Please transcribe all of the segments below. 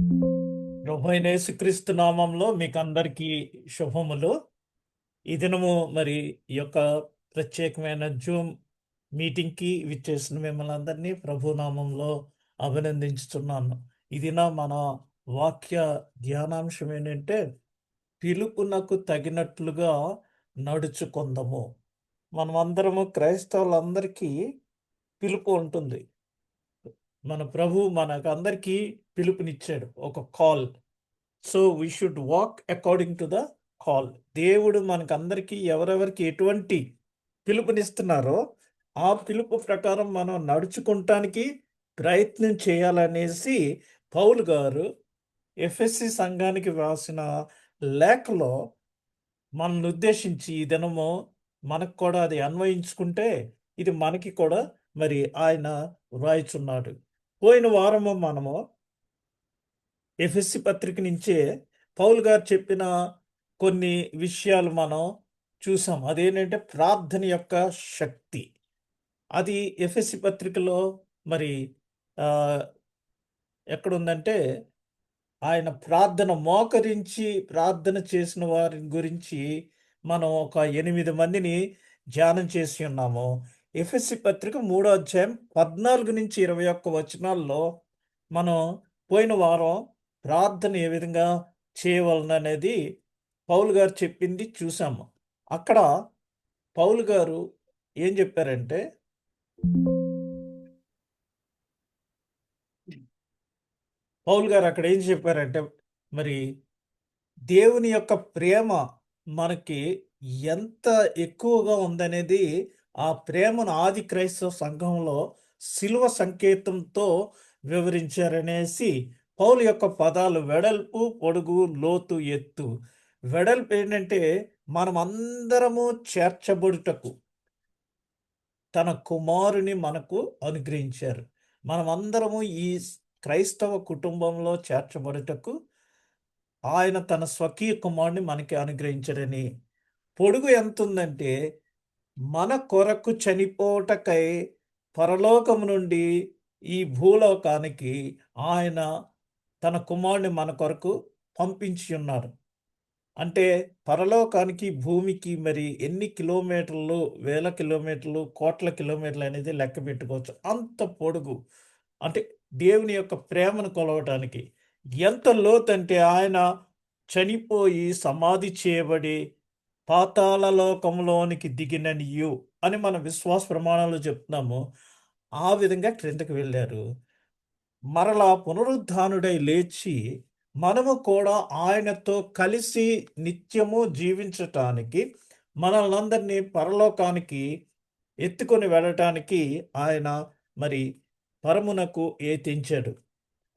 ప్రభువైన యేసుక్రీస్తు నామంలో మీకు అందరికీ శుభములు. ఈ దినము మరి ఈ యొక్క ప్రత్యేకమైన జూమ్ మీటింగ్‌కి విచ్చేసిన మిమ్మల్ని అందరినీ ప్రభు నామంలో అభినందించుచున్నాను. ఈ దినం మన వాక్య ధ్యానాంశం ఏంటంటే, పిలుపునకు తగినట్లుగా నడుచుకొందము. మనమందరము క్రైస్తవులందరికీ పిలుపు ఉంటుంది. మన ప్రభు మనకందరికీ పిలుపునిచ్చాడు. ఒక call. So we should walk according to the call. దేవుడు మనకందరికీ ఎవరెవరికి ఎటువంటి పిలుపునిస్తున్నారో ఆ పిలుపు ప్రకారం మనం నడుచుకుంటానికి ప్రయత్నం చేయాలనేసి పౌలు గారు ఎఫెసీ సంఘానికి వ్రాసిన లేఖలో మనల్ని ఉద్దేశించి ఈ దినము మనకు కూడా అది అన్వయించుకుంటే ఇది మనకి కూడా మరి ఆయన వ్రాయిచున్నాడు. పోయిన వారము మనము ఎఫెసీ పత్రిక నుంచే పౌలు గారు చెప్పిన కొన్ని విషయాలు మనం చూసాం. అదేంటంటే ప్రార్థన యొక్క శక్తి. అది ఎఫెసీ పత్రికలో మరి ఎక్కడుందంటే ఆయన ప్రార్థన మోకరించి ప్రార్థన చేసిన వారి గురించి మనం ఒక 8 మందిని ధ్యానం చేసి ఉన్నాము. ఎఫెసీ పత్రిక 3వ అధ్యాయం 14-21 వచనాల్లో మనం పోయిన వారం ప్రార్థన ఏ విధంగా చేయవలననేది పౌలు గారు చెప్పింది చూసాము. అక్కడ పౌలు గారు ఏం చెప్పారంటే, పౌలు గారు అక్కడ ఏం చెప్పారంటే మరి దేవుని యొక్క ప్రేమ మనకి ఎంత ఎక్కువగా ఉందనేది ఆ ప్రేమను ఆది క్రైస్తవ సంఘంలో శిలువ సంకేతంతో వివరించారనేసి పౌలు యొక్క పదాలు వెడల్పు, పొడుగు, లోతు, ఎత్తు. వెడల్పు ఏంటంటే మనమందరము చేర్చబడుటకు తన కుమారుని మనకు అనుగ్రహించారు. మనమందరము ఈ క్రైస్తవ కుటుంబంలో చేర్చబడుటకు ఆయన తన స్వకీయ కుమారుని మనకి అనుగ్రహించారని. పొడుగు ఎంతుందంటే మన కొరకు చనిపోవటకై పరలోకము నుండి ఈ భూలోకానికి ఆయన తన కుమారుని మన కొరకు పంపించి ఉన్నారు. అంటే పరలోకానికి భూమికి మరి ఎన్ని కిలోమీటర్లు, వేల కిలోమీటర్లు, కోట్ల కిలోమీటర్లు అనేది లెక్క పెట్టుకోవచ్చు. అంత పొడుగు. అంటే దేవుని యొక్క ప్రేమను కొలవటానికి ఎంత లోతంటే ఆయన చనిపోయి సమాధి చేయబడి పాతాళ లోకంలోనికి దిగిననియు అని మన విశ్వాస ప్రమాణాలు చెప్తున్నాము. ఆ విధంగా క్రిందకి వెళ్ళారు. మరలా పునరుద్ధానుడై లేచి మనము కూడా ఆయనతో కలిసి నిత్యము జీవించటానికి మనల్నందరినీ పరలోకానికి ఎత్తుకొని వెళ్ళటానికి ఆయన మరి పరమునకు ఏతించాడు,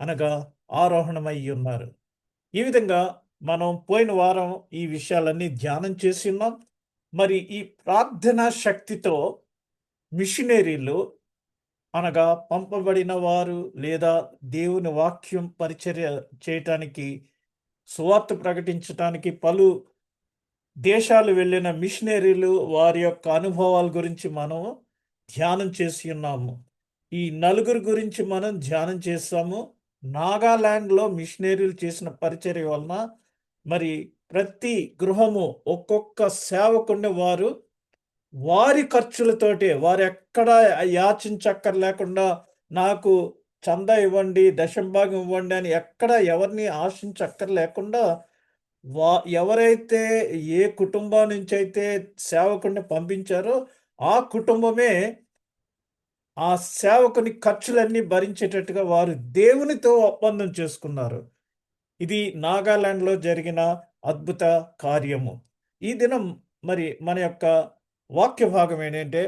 అనగా ఆరోహణమై ఉన్నారు. ఈ విధంగా మనం పోయిన వారం ఈ విషయాలన్నీ ధ్యానం చేసి ఉన్నాం. మరి ఈ ప్రార్థనా శక్తితో మిషనరీలు అనగా పంపబడిన వారు లేదా దేవుని వాక్యం పరిచర్య చేయటానికి, సువార్త ప్రకటించటానికి పలు దేశాలు వెళ్ళిన మిషనరీలు వారి యొక్క అనుభవాల గురించి మనం ధ్యానం చేసి ఉన్నాము. ఈ నలుగురు గురించి మనం ధ్యానం చేస్తాము. నాగాలాండ్లో మిషనరీలు చేసిన పరిచర్య వలన మరి ప్రతి గృహము ఒక్కొక్క సేవకుని వారి ఖర్చులతోటే వారు ఎక్కడ యాచించక్కర్లేకుండా నాకు చందా ఇవ్వండి, దశంభాగం ఇవ్వండి అని ఎక్కడ ఎవరిని ఆశించక్కర్లేకుండా ఎవరైతే ఏ కుటుంబం నుంచి అయితే సేవకుడిని పంపించారో ఆ కుటుంబమే ఆ సేవకుని ఖర్చులన్నీ భరించేటట్టుగా వారు దేవునితో ఒప్పందం చేసుకున్నారు. ఇది నాగాలాండ్లో జరిగిన అద్భుత కార్యము. ఈ దినం మరి మన యొక్క వాక్య భాగం ఏంటంటే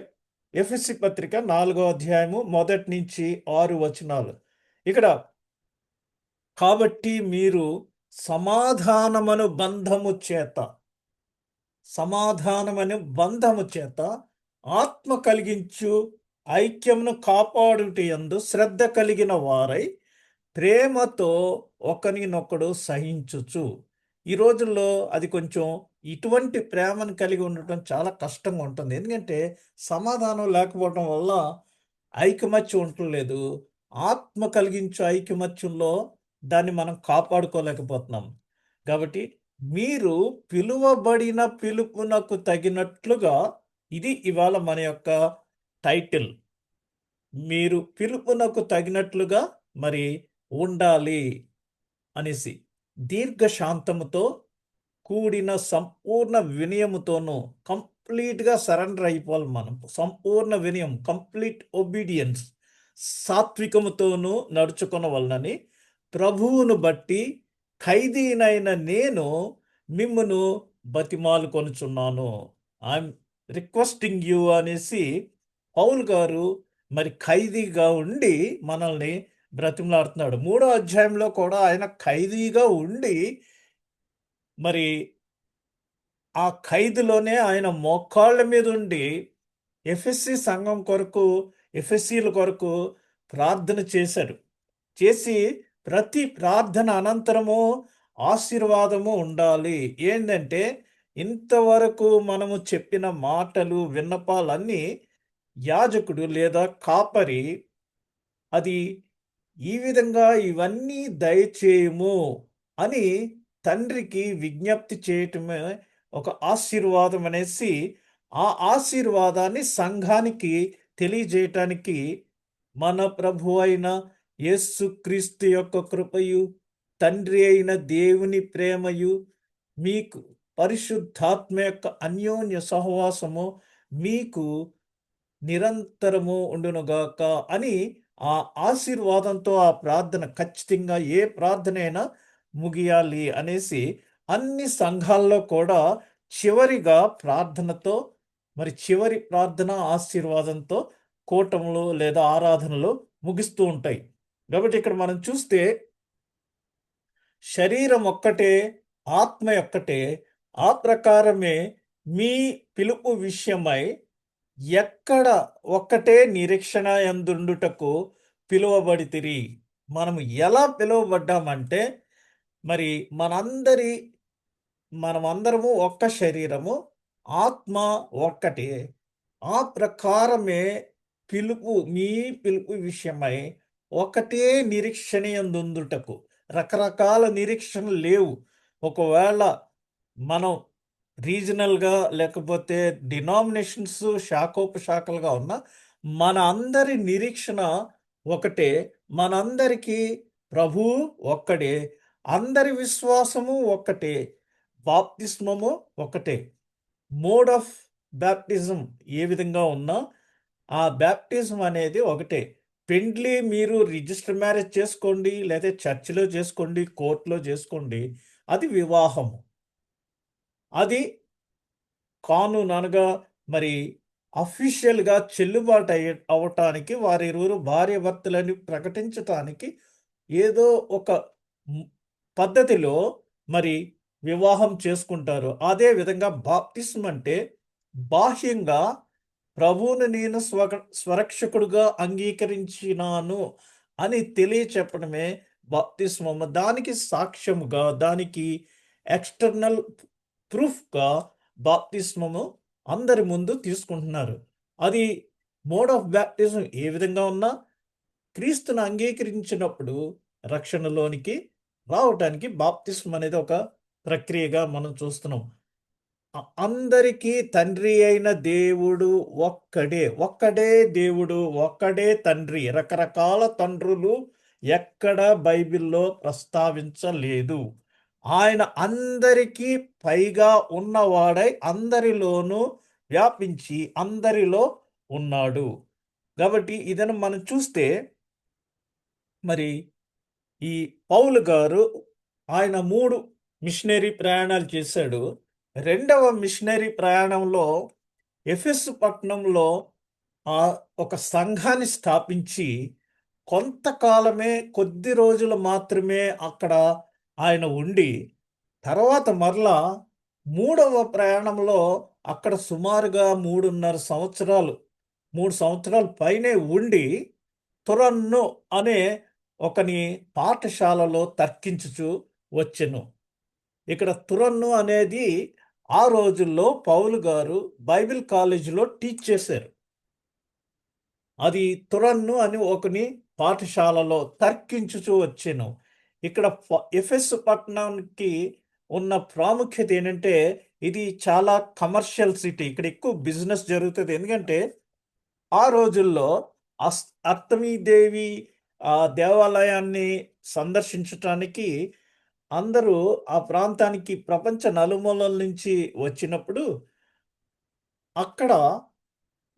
ఎఫెసీ పత్రిక 4వ అధ్యాయము 1-6 వచనాలు. ఇక్కడ కాబట్టి మీరు సమాధానమను బంధము చేత ఆత్మ కలిగించు ఐక్యమును కాపాడుటయందు శ్రద్ధ కలిగిన వారై ప్రేమతో ఒకరినొకడు సహించుచు. ఈ రోజుల్లో అది కొంచెం ఇటువంటి ప్రేమను కలిగి ఉండటం చాలా కష్టంగా ఉంటుంది. ఎందుకంటే సమాధానం లేకపోవటం వల్ల ఐకమత్యం ఉండలేదు. ఆత్మ కలిగించు ఐకమత్యంలో దాన్ని మనం కాపాడుకోలేకపోతున్నాం. కాబట్టి మీరు పిలువబడిన పిలుపునకు తగినట్లుగా, ఇది ఇవాళ మన యొక్క టైటిల్. మీరు పిలుపునకు తగినట్లుగా మరి ఉండాలి అనేసి. దీర్ఘశాంతముతో కూడిన సంపూర్ణ వినయముతోనూ, కంప్లీట్‌గా సరెండర్ అయిపోవాలి మనం. సంపూర్ణ వినయం, కంప్లీట్ ఒబీడియన్స్, సాత్వికముతోనూ నడుచుకొనవలెనని ప్రభువును బట్టి ఖైదీనైన నేను మిమ్మును బతిమాలుకొనుచున్నాను. ఐయామ్ రిక్వెస్టింగ్ యూ అనేసి పౌలు గారు మరి ఖైదీగా ఉండి మనల్ని బ్రతిమలాడుతున్నాడు. 3వ అధ్యాయంలో కూడా ఆయన ఖైదీగా ఉండి మరి ఆ ఖైదులోనే ఆయన మోకాళ్ళ మీద ఉండి ఎఫెసీ సంఘం కొరకు, ఎఫెసీల కొరకు ప్రార్థన చేశాడు. చేసి ప్రతి ప్రార్థన అనంతరము ఆశీర్వాదము ఉండాలి. ఏంటంటే ఇంతవరకు మనము చెప్పిన మాటలు, విన్నపాలన్నీ యాజకుడు లేదా కాపరి అది ఈ విధంగా ఇవన్నీ దయచేయము అని తండ్రికి విజ్ఞప్తి చేయటమే ఒక ఆశీర్వాదం అనేసి, ఆ ఆశీర్వాదాన్ని సంఘానికి తెలియజేయటానికి మన ప్రభు అయిన యేసుక్రీస్తు యొక్క కృపయు, తండ్రి అయిన దేవుని ప్రేమయు, మీకు పరిశుద్ధాత్మ యొక్క అన్యోన్య సహవాసము మీకు నిరంతరము ఉండునుగాక అని ఆ ఆశీర్వాదంతో ఆ ప్రార్థన ఖచ్చితంగా ఏ ప్రార్థన అయినా ముగియాలి అనేసి అన్ని సంఘాల్లో కూడా చివరిగా ప్రార్థనతో మరి చివరి ప్రార్థన ఆశీర్వాదంతో కూటములు లేదా ఆరాధనలు ముగిస్తూ ఉంటాయి. కాబట్టి ఇక్కడ మనం చూస్తే శరీరం ఒక్కటే, ఆత్మ ఒక్కటే. ఆ ప్రకారమే మీ పిలుపు విషయమై ఎక్కడ ఒక్కటే నిరీక్షణ యందుండుటకు పిలువబడితిరి. మనం ఎలా పిలువబడ్డామంటే మరి మనమందరము ఒక్క శరీరము, ఆత్మ ఒక్కటే. ఆ ప్రకారమే మీ పిలుపు విషయమై ఒకటే నిరీక్షణ యందుండుటకు. రకరకాల నిరీక్షణలు లేవు. ఒకవేళ మనం రీజనల్‌గా లేకపోతే డినామినేషన్స్ శాఖోపశాఖలుగా ఉన్న మన అందరి నిరీక్షణ ఒకటే. మనందరికీ ప్రభువు ఒక్కడే. అందరి విశ్వాసము ఒక్కటే. బాప్తిస్మము ఒకటే. మోడ్ ఆఫ్ బాప్టిజం ఏ విధంగా ఉన్నా ఆ బాప్టిజం అనేది ఒకటే. పెండ్లి మీరు రిజిస్టర్ మ్యారేజ్ చేసుకోండి, లేదా చర్చిలో చేసుకోండి, కోర్ట్‌లో చేసుకోండి. అది వివాహము. అది కానూన్ అనగా మరి అఫీషియల్‌గా చెల్లుబాటు అవ్వటానికి వారిరువురు భార్యాభర్తలని ప్రకటించటానికి ఏదో ఒక హ్మ్, పద్ధతిలో మరి వివాహం చేసుకుంటారు. అదే విధంగా బాప్తిస్మం అంటే బాహ్యంగా ప్రభువును నేను స్వరక్షకుడుగా అంగీకరించినాను అని తెలియచెప్పడమే బాప్తిస్మము. దానికి సాక్ష్యముగా, దానికి ఎక్స్టర్నల్ ప్రూఫ్‌గా బాప్తిస్మము అందరి ముందు తీసుకుంటున్నారు. అది మోడ్ ఆఫ్ బాప్టిజం ఏ విధంగా ఉన్నా క్రీస్తును అంగీకరించినప్పుడు రక్షణలోనికి రావటానికి బాప్తిస్మం అనేది ఒక ప్రక్రియగా మనం చూస్తున్నాం. అందరికీ తండ్రి అయిన దేవుడు ఒక్కడే. ఒక్కడే దేవుడు, ఒక్కడే తండ్రి. రకరకాల తండ్రులు ఎక్కడ బైబిల్‌లో ప్రస్తావించలేదు. ఆయన అందరికీ పైగా ఉన్నవాడై అందరిలోనూ వ్యాపించి అందరిలో ఉన్నాడు. కాబట్టి ఇదని మనం చూస్తే మరి ఈ పౌలు గారు ఆయన 3 మిషనరీ ప్రయాణాలు చేశాడు. రెండవ మిషనరీ ప్రయాణంలో ఎఫెసు పట్టణంలో ఒక సంఘాన్ని స్థాపించి కొంతకాలమే కొద్ది రోజులు మాత్రమే అక్కడ ఆయన ఉండి తర్వాత మరలా 3వ ప్రయాణంలో అక్కడ సుమారుగా 3 సంవత్సరాల పైనే ఉండి తురన్ను అనే ఒకని పాఠశాలలో తర్కించుచు వచ్చెను. ఇక్కడ తురన్ను అనేది ఆ రోజుల్లో పౌలు గారు బైబిల్ కాలేజీలో టీచ్ చేశారు. అది తురన్ను అని ఒకని పాఠశాలలో తర్కించుచు వచ్చెను. ఇక్కడ ఎఫెసు పట్టణానికి ఉన్న ప్రాముఖ్యత ఏంటంటే ఇది చాలా కమర్షియల్ సిటీ. ఇక్కడ ఎక్కువ బిజినెస్ జరుగుతది. ఎందుకంటే ఆ రోజుల్లో అర్తమీదేవి దేవాలయాన్ని సందర్శించటానికి అందరూ ఆ ప్రాంతానికి ప్రపంచ నలుమూలల నుంచి వచ్చినప్పుడు అక్కడ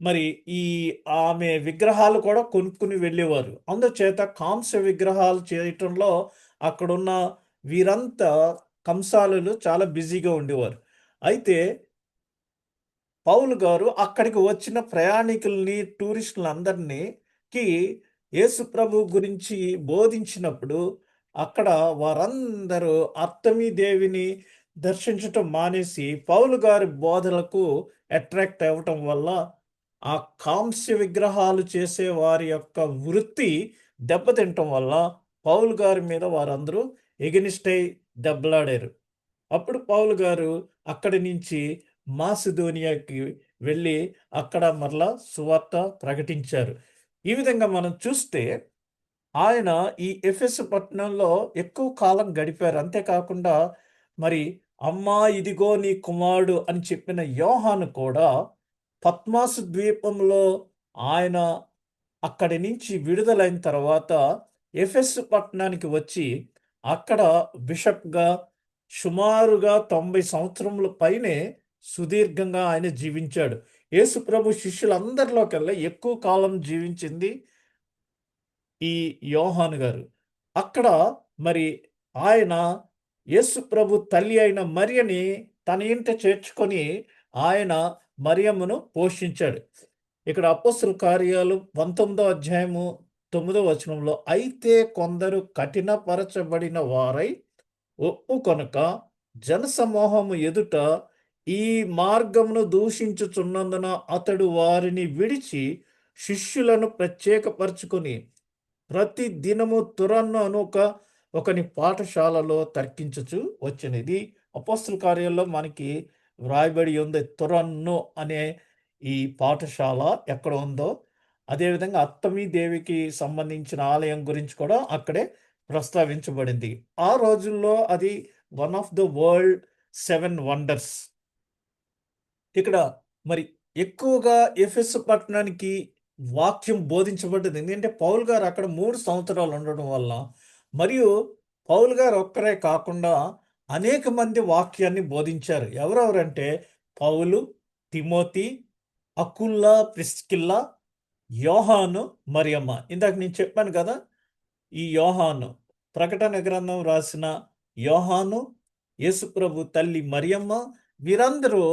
మరి ఈ ఆమె విగ్రహాలు కూడా కొనుక్కొని వెళ్ళేవారు. అందుచేత కాంస్య విగ్రహాలు చేయటంలో అక్కడున్న వీరంతా కంసాలులు చాలా బిజీగా ఉండేవారు. అయితే పౌలు గారు అక్కడికి వచ్చిన ప్రయాణికుల్ని, టూరిస్టులందరినీ కి యేసు ప్రభు గురించి బోధించినప్పుడు అక్కడ వారందరూ అర్తమీ దేవిని దర్శించటం మానేసి పౌలు గారి బోధలకు అట్రాక్ట్ అవ్వటం వల్ల ఆ కాంస్య విగ్రహాలు చేసే వారి యొక్క వృత్తి దెబ్బతింటం వల్ల పౌలు గారి మీద వారందరూ ఎగెనిస్ట్ అయి దెబ్బలాడారు. అప్పుడు పౌలు గారు అక్కడి నుంచి మాసిదోనియాకి వెళ్ళి అక్కడ మరలా సువార్త ప్రకటించారు. ఈ విధంగా మనం చూస్తే ఆయన ఈ ఎఫెసు పట్టణంలో ఎక్కువ కాలం గడిపారు. అంతేకాకుండా మరి అమ్మా ఇదిగో నీ కుమారుడు అని చెప్పిన యోహాను కూడా పత్మాసు ద్వీపంలో ఆయన అక్కడి నుంచి విడుదలైన తర్వాత ఎఫెసు పట్టణానికి వచ్చి అక్కడ బిషప్‌గా సుమారుగా 90 సంవత్సరముల పైనే సుదీర్ఘంగా ఆయన జీవించాడు. యేసు ప్రభు శిష్యులందరిలోకెల్లా ఎక్కువ కాలం జీవించింది ఈ యోహాను గారు. అక్కడ మరి ఆయన యేసు ప్రభు తల్లి అయిన మరియని తన ఇంట చేర్చుకొని ఆయన మరియమ్మను పోషించాడు. ఇక్కడ అపోస్తల కార్యాలు 19వ అధ్యాయము 9వ వచనంలో అయితే కొందరు కఠినపరచబడిన వారై ఒప్పుకొనక జనసమూహము ఎదుట ఈ మార్గమును దూషించుచున్నందున అతడు వారిని విడిచి శిష్యులను ప్రత్యేకపరచుకొని ప్రతి దినము తురన్ను అను ఒకని పాఠశాలలో తర్కించుచు వచ్చినది. అపోస్తల కార్యాల్లో మనకి వ్రాయబడి ఉంది. తురన్ను అనే ఈ పాఠశాల ఎక్కడ ఉందో అదేవిధంగా అత్తమీ దేవికి సంబంధించిన ఆలయం గురించి కూడా అక్కడే ప్రస్తావించబడింది. ఆ రోజుల్లో అది one of the world 7 wonders. ఇక్కడ మరి ఎక్కువగా ఎఫెసు పట్టణానికి వాక్యం బోధించబడ్డది. ఎందుకంటే పౌలు గారు అక్కడ 3 సంవత్సరాలు ఉండడం వల్ల మరియు పౌలు గారు ఒక్కరే కాకుండా అనేక మంది వాక్యాన్ని బోధించారు. ఎవరెవరంటే పౌలు, తిమోతి, అకుల్లా, ప్రిస్కిల్లా, యోహాను, మరియమ్మ. ఇందాక నేను చెప్పాను కదా! ఈ యోహాను ప్రకటన గ్రంథం రాసిన యోహాను, యేసుప్రభు తల్లి మరియమ్మ వీరందరూ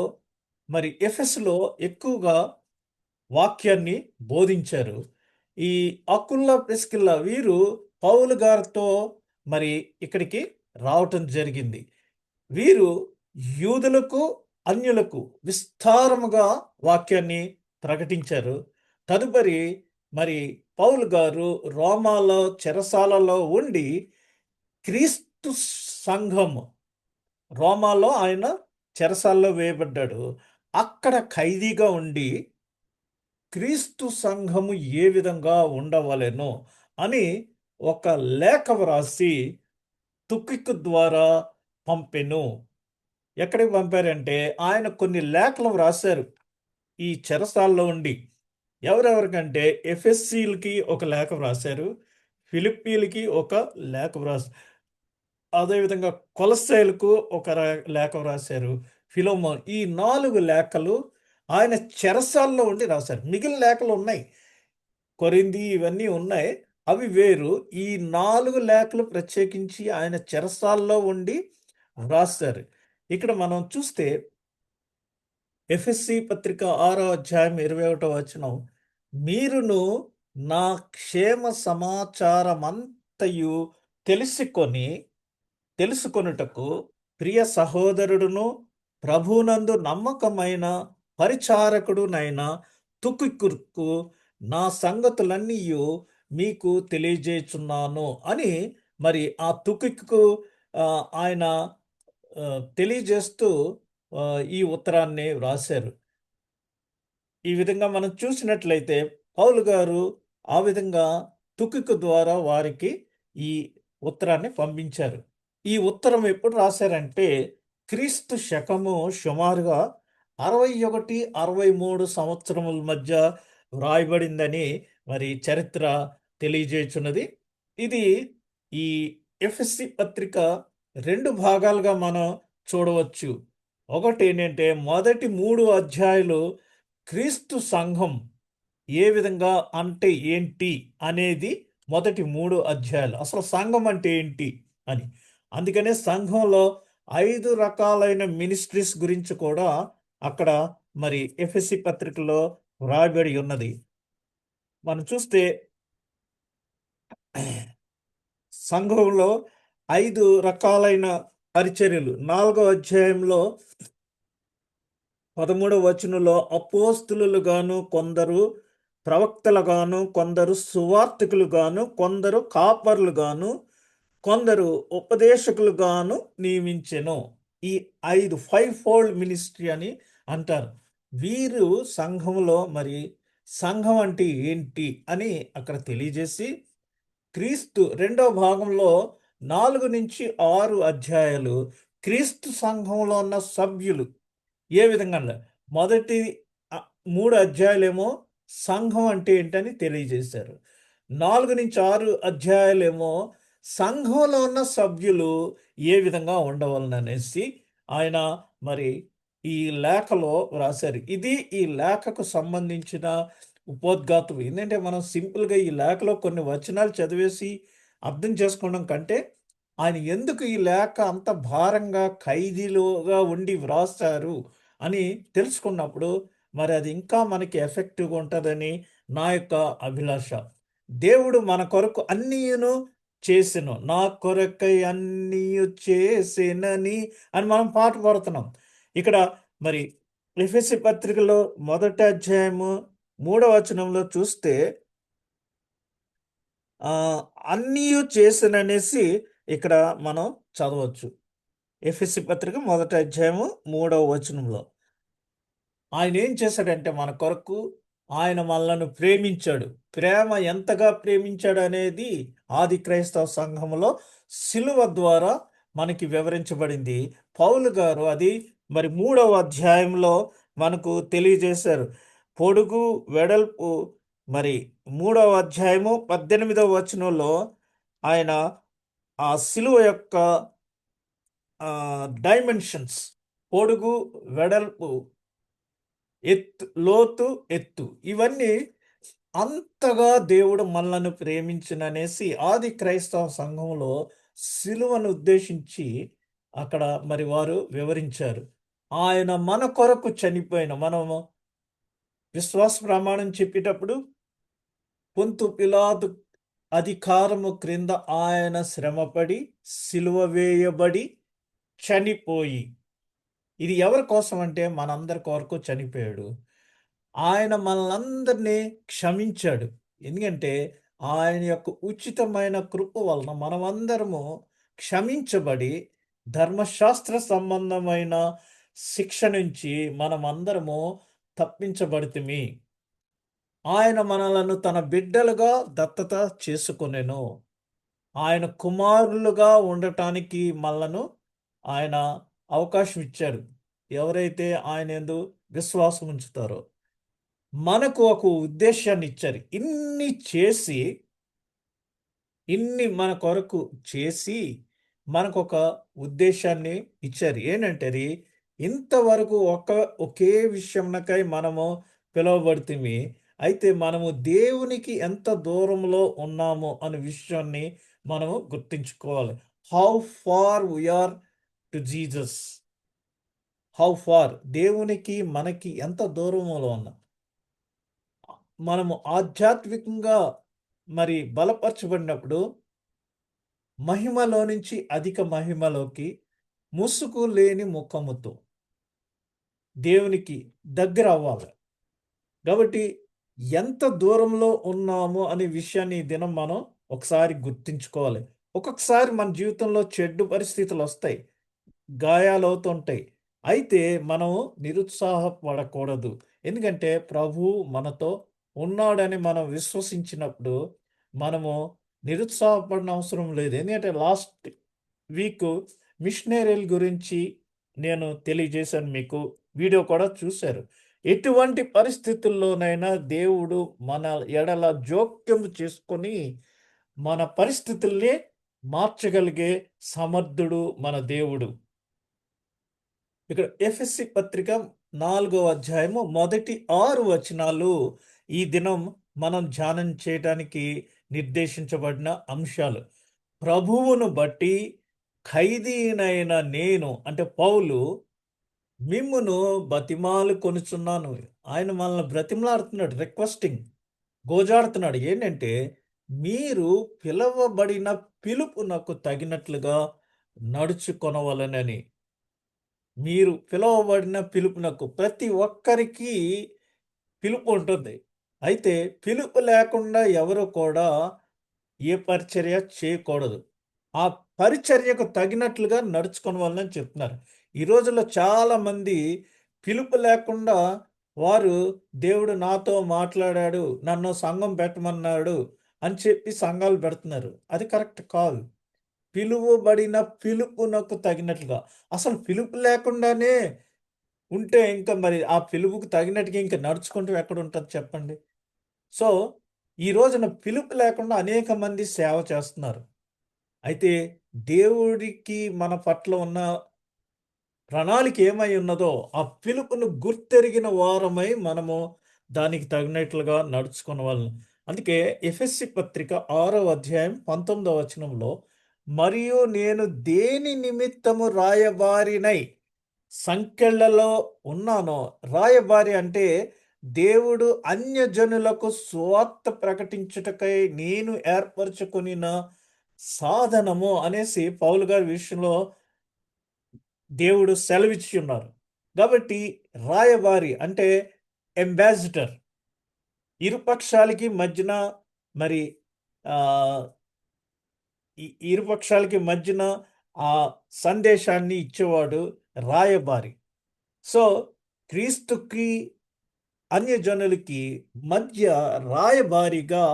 మరి ఎఫెసులో ఎక్కువగా వాక్యాన్ని బోధించారు. ఈ అకుల్లా, ప్రిస్కిల్లా వీరు పౌలు గారితో మరి ఇక్కడికి రావటం జరిగింది. వీరు యూదులకు, అన్యులకు విస్తారముగా వాక్యాన్ని ప్రకటించారు. తదుపరి మరి పౌలు గారు రోమాలో చెరసాలలో ఉండి క్రీస్తు సంఘము రోమాలో ఆయన చెరసాల్లో వేయబడ్డాడు. అక్కడ ఖైదీగా ఉండి క్రీస్తు సంఘము ఏ విధంగా ఉండవలెనో అని ఒక లేఖ వ్రాసి తుకికు ద్వారా పంపెను. ఎక్కడికి పంపారంటే ఆయన కొన్ని లేఖలు వ్రాసారు ఈ చెరసాల్లో ఉండి. ఎవరెవరికంటే ఎఫెసీలకి ఒక లేఖ వ్రాసారు, ఫిలిప్పీలకి ఒక లేఖ వ్రాసారు, అదేవిధంగా కొలస్సైలకు ఒక లేఖ వ్రాసారు, ఫిలోమోన్. ఈ 4 లేఖలు ఆయన చెరసాల్లో ఉండి రాశారు. మిగిలిన లేఖలు ఉన్నాయి, కొరింథీ ఇవన్నీ ఉన్నాయి, అవి వేరు. ఈ 4 లేఖలు ప్రత్యేకించి ఆయన చెరసాల్లో ఉండి వ్రాసారు. ఇక్కడ మనం చూస్తే ఎఫెసీ పత్రిక 6వ అధ్యాయం 21వ వచనం మీరును నా క్షేమ సమాచారమంతయు తెలుసుకొనుటకు ప్రియ సహోదరుడును ప్రభునందు నమ్మకమైన పరిచారకుడునైన తుకికుకు నా సంగతులన్నీయు మీకు తెలియజేయుచున్నాను అని మరి ఆ తుకికు ఆయన తెలియజేస్తూ ఈ ఉత్తరాన్ని వ్రాశారు. ఈ విధంగా మనం చూసినట్లయితే పౌలు గారు ఆ విధంగా తుకికు ద్వారా వారికి ఈ ఉత్తరాన్ని పంపించారు. ఈ ఉత్తరం ఎప్పుడు రాశారంటే క్రీస్తు శకము సుమారుగా 61, 63 సంవత్సరముల మధ్య వ్రాయబడిందని మరి చరిత్ర తెలియజేయుచున్నది. ఇది ఈ ఎఫెసీ పత్రిక 2 భాగాలుగా మనం చూడవచ్చు. ఒకటేంటంటే మొదటి 3 అధ్యాయాలు క్రీస్తు సంఘం ఏ విధంగా అంటే ఏంటి అనేది మొదటి 3 అధ్యాయాలు. అసలు సంఘం అంటే ఏంటి అని. అందుకనే సంఘంలో 5 రకాలైన మినిస్ట్రీస్ గురించి కూడా అక్కడ మరి ఎఫెసీ పత్రికలో వ్రాయబడి ఉన్నది. మనం చూస్తే సంఘంలో 5 రకాలైన పరిచర్యలు 4వ అధ్యాయంలో 13వ వచనంలో అపోస్తులు గాను, కొందరు ప్రవక్తలు గాను, కొందరు సువార్తికులు గాను, కొందరు కాపర్లు గాను, కొందరు ఉపదేశకులు గాను నియమించెను. ఈ 5 ఫోల్డ్ మినిస్ట్రీ అని అంటారు. వీరు సంఘంలో మరి సంఘం అంటే ఏంటి అని అక్కడ తెలియజేసి క్రీస్తు రెండవ భాగంలో 4 నుంచి 6 అధ్యాయాలు క్రీస్తు సంఘంలో ఉన్న సభ్యులు ఏ విధంగా మొదటి 3 అధ్యాయాలేమో సంఘం అంటే ఏంటని తెలియజేశారు. 4 నుంచి 6 అధ్యాయాలేమో సంఘంలో ఉన్న సభ్యులు ఏ విధంగా ఉండవలననేసి ఆయన మరి ఈ లేఖలో రాశారు. ఇది ఈ లేఖకు సంబంధించిన ఉపోద్ఘాతం. ఏంటంటే మనం సింపుల్గా ఈ లేఖలో కొన్ని వచనాలు చదివేసి అర్థం చేసుకోవడం కంటే ఆయన ఎందుకు ఈ లేఖ అంత భారంగా ఖైదీలుగా ఉండి వ్రాస్తారు అని తెలుసుకున్నప్పుడు మరి అది ఇంకా మనకి ఎఫెక్టివ్గా ఉంటుందని నా యొక్క అభిలాష. దేవుడు మన కొరకు అన్నీయును చేసెను, నా కొరకై అన్నీయు చేసెనని అని మనం పాట పాడుతున్నాం. ఇక్కడ మరి ఎఫెసీ పత్రికలో మొదటి అధ్యాయము 3వ వచనంలో చూస్తే అన్నీయు చేసెననేసి ఇక్కడ మనం చదవచ్చు. ఎఫెసీ పత్రిక మొదటి అధ్యాయము 3వ వచనంలో ఆయన ఏం చేశాడంటే మన కొరకు ఆయన మనలను ప్రేమించాడు. ప్రేమ ఎంతగా ప్రేమించాడు అనేది ఆది క్రైస్తవ సంఘంలో సిలువ ద్వారా మనకి వివరించబడింది. పౌలు గారు అది మరి 3వ అధ్యాయంలో మనకు తెలియజేశారు. పొడుగు వెడల్పు మరి 3వ అధ్యాయము 18వ వచనంలో ఆయన ఆ సిలువ యొక్క డైమెన్షన్స్, పొడుగు వెడల్పు, ఎత్తు, లోతు, ఎత్తు, ఇవన్నీ అంతగా దేవుడు మనలను ప్రేమించిననేసి ఆది క్రైస్తవ సంఘంలో సిలువను ఉద్దేశించి అక్కడ మరి వారు వివరించారు. ఆయన మన కొరకు చనిపోయిన, మనము విశ్వాస ప్రమాణం చెప్పేటప్పుడు పొంతు పిలాతు అధికారము క్రింద ఆయన శ్రమపడి సిలువ వేయబడి చనిపోయి, ఇది ఎవరి కోసం అంటే మనందరి కొరకు చనిపోయాడు. ఆయన మనలందరినీ క్షమించాడు. ఎందుకంటే ఆయన యొక్క ఉచితమైన కృప వలన మనమందరము క్షమించబడి ధర్మశాస్త్ర సంబంధమైన శిక్ష నుంచి మనమందరము తప్పించబడితిమి. ఆయన మనలను తన బిడ్డలుగా దత్తత చేసుకొనెను. ఆయన కుమారులుగా ఉండటానికి మనలను ఆయన అవకాశం ఇచ్చారు. ఎవరైతే ఆయన యందు విశ్వాసం ఉంచుతారో మనకు ఒక ఉద్దేశాన్ని ఇచ్చారు. ఇన్ని మన కొరకు చేసి మనకు ఒక ఉద్దేశాన్ని ఇచ్చారు. ఏంటంటే అది ఇంతవరకు ఒకే విషయంకై మనము పిలువబడితిమి. అయితే మనము దేవునికి ఎంత దూరంలో ఉన్నామో అనే విషయాన్ని మనము గుర్తించుకోవాలి. How far we are to Jesus, how far, దేవునికి మనకి ఎంత దూరంలో ఉన్నాం. మనము ఆధ్యాత్మికంగా మరి బలపరచబడినప్పుడు మహిమలో నుంచి అధిక మహిమలోకి ముసుగు లేని ముఖముతో దేవునికి దగ్గర అవ్వాలి. కాబట్టి ఎంత దూరంలో ఉన్నామో అనే విషయాన్ని ఈ దినం మనం ఒకసారి గుర్తించుకోవాలి. ఒక్కొక్కసారి మన జీవితంలో చెడ్డు పరిస్థితులు వస్తాయి, గాయాలు అవుతుంటాయి. అయితే మనం నిరుత్సాహపడకూడదు. ఎందుకంటే ప్రభువు మనతో ఉన్నాడని మనం విశ్వసించినప్పుడు మనము నిరుత్సాహపడిన అవసరం లేదు. ఎందుకంటే లాస్ట్ వీక్ మిషనరీల గురించి నేను తెలియజేశాను మీకు. వీడియో కూడా చూశారు. ఎటువంటి పరిస్థితుల్లోనైనా దేవుడు మన ఎడల జోక్యం చేసుకొని మన పరిస్థితుల్ని మార్చగలిగే సమర్థుడు మన దేవుడు. ఇక్కడ ఎఫెసీ పత్రిక 4వ అధ్యాయము మొదటి 6 వచనాలు ఈ దినం మనం ధ్యానం చేయడానికి నిర్దేశించబడిన అంశాలు. ప్రభువును బట్టి ఖైదీనైన నేను అంటే పౌలు మిమ్మును బతిమాలు కొనుచున్నాను. ఆయన మనల్ని బ్రతిమలాడుతున్నాడు, రిక్వెస్టింగ్, గోజాడుతున్నాడు. ఏంటంటే మీరు పిలవబడిన పిలుపునకు తగినట్లుగా నడుచుకొనవలెనని. మీరు పిలువబడిన పిలుపునకు ప్రతి ఒక్కరికి పిలుపు ఉంటుంది. అయితే పిలుపు లేకుండా ఎవరు కూడా ఏ పరిచర్య చేయకూడదు. ఆ పరిచర్యకు తగినట్లుగా నడుచుకొనవలెనని చెప్తున్నారు. ఈ రోజుల్లో చాలామంది పిలుపు లేకుండా వారు దేవుడు నాతో మాట్లాడాడు, నన్ను సంఘం పెట్టమన్నాడు అని చెప్పి సంఘాలు పెడుతున్నారు. అది కరెక్ట్ కాదు. పిలువబడిన పిలుపునకు తగినట్లుగా. అసలు పిలుపు లేకుండానే ఉంటే ఇంకా మరి ఆ పిలుపుకు తగినట్టుగా ఇంక నడుచుకుంటూ ఎక్కడుంటది చెప్పండి? సో, ఈ రోజున పిలుపు లేకుండా అనేక మంది సేవ చేస్తున్నారు. అయితే దేవుడికి మన పట్ల ఉన్న ప్రణాళిక ఏమై ఉన్నదో, ఆ పిలుపును గుర్తెరిగిన వారమై మనము దానికి తగినట్లుగా నడుచుకొనవలెను. అందుకే ఎఫెసీ పత్రిక 6వ అధ్యాయం 19వ వచనంలో, మరియు నేను దేని నిమిత్తము రాయబారినై సంకెళ్లలో ఉన్నానో. రాయబారి అంటే దేవుడు అన్యజనులకు సువార్త ప్రకటించుటకై నేను ఏర్పరచుకొనిన సాధనము అనేసి పౌలు గారి విషయంలో దేవుడు సెలవిచ్చి ఉన్నారు. కాబట్టి రాయబారి అంటే అంబాసిడర్. ఇరుపక్షాలకి మధ్యన మరి ఆహ్, ఇరుపక్షాలకి మధ్యన ఆ సందేశాన్ని ఇచ్చేవాడు రాయబారి. సో, క్రీస్తుకి అన్యజనులకి మధ్య రాయబారిగా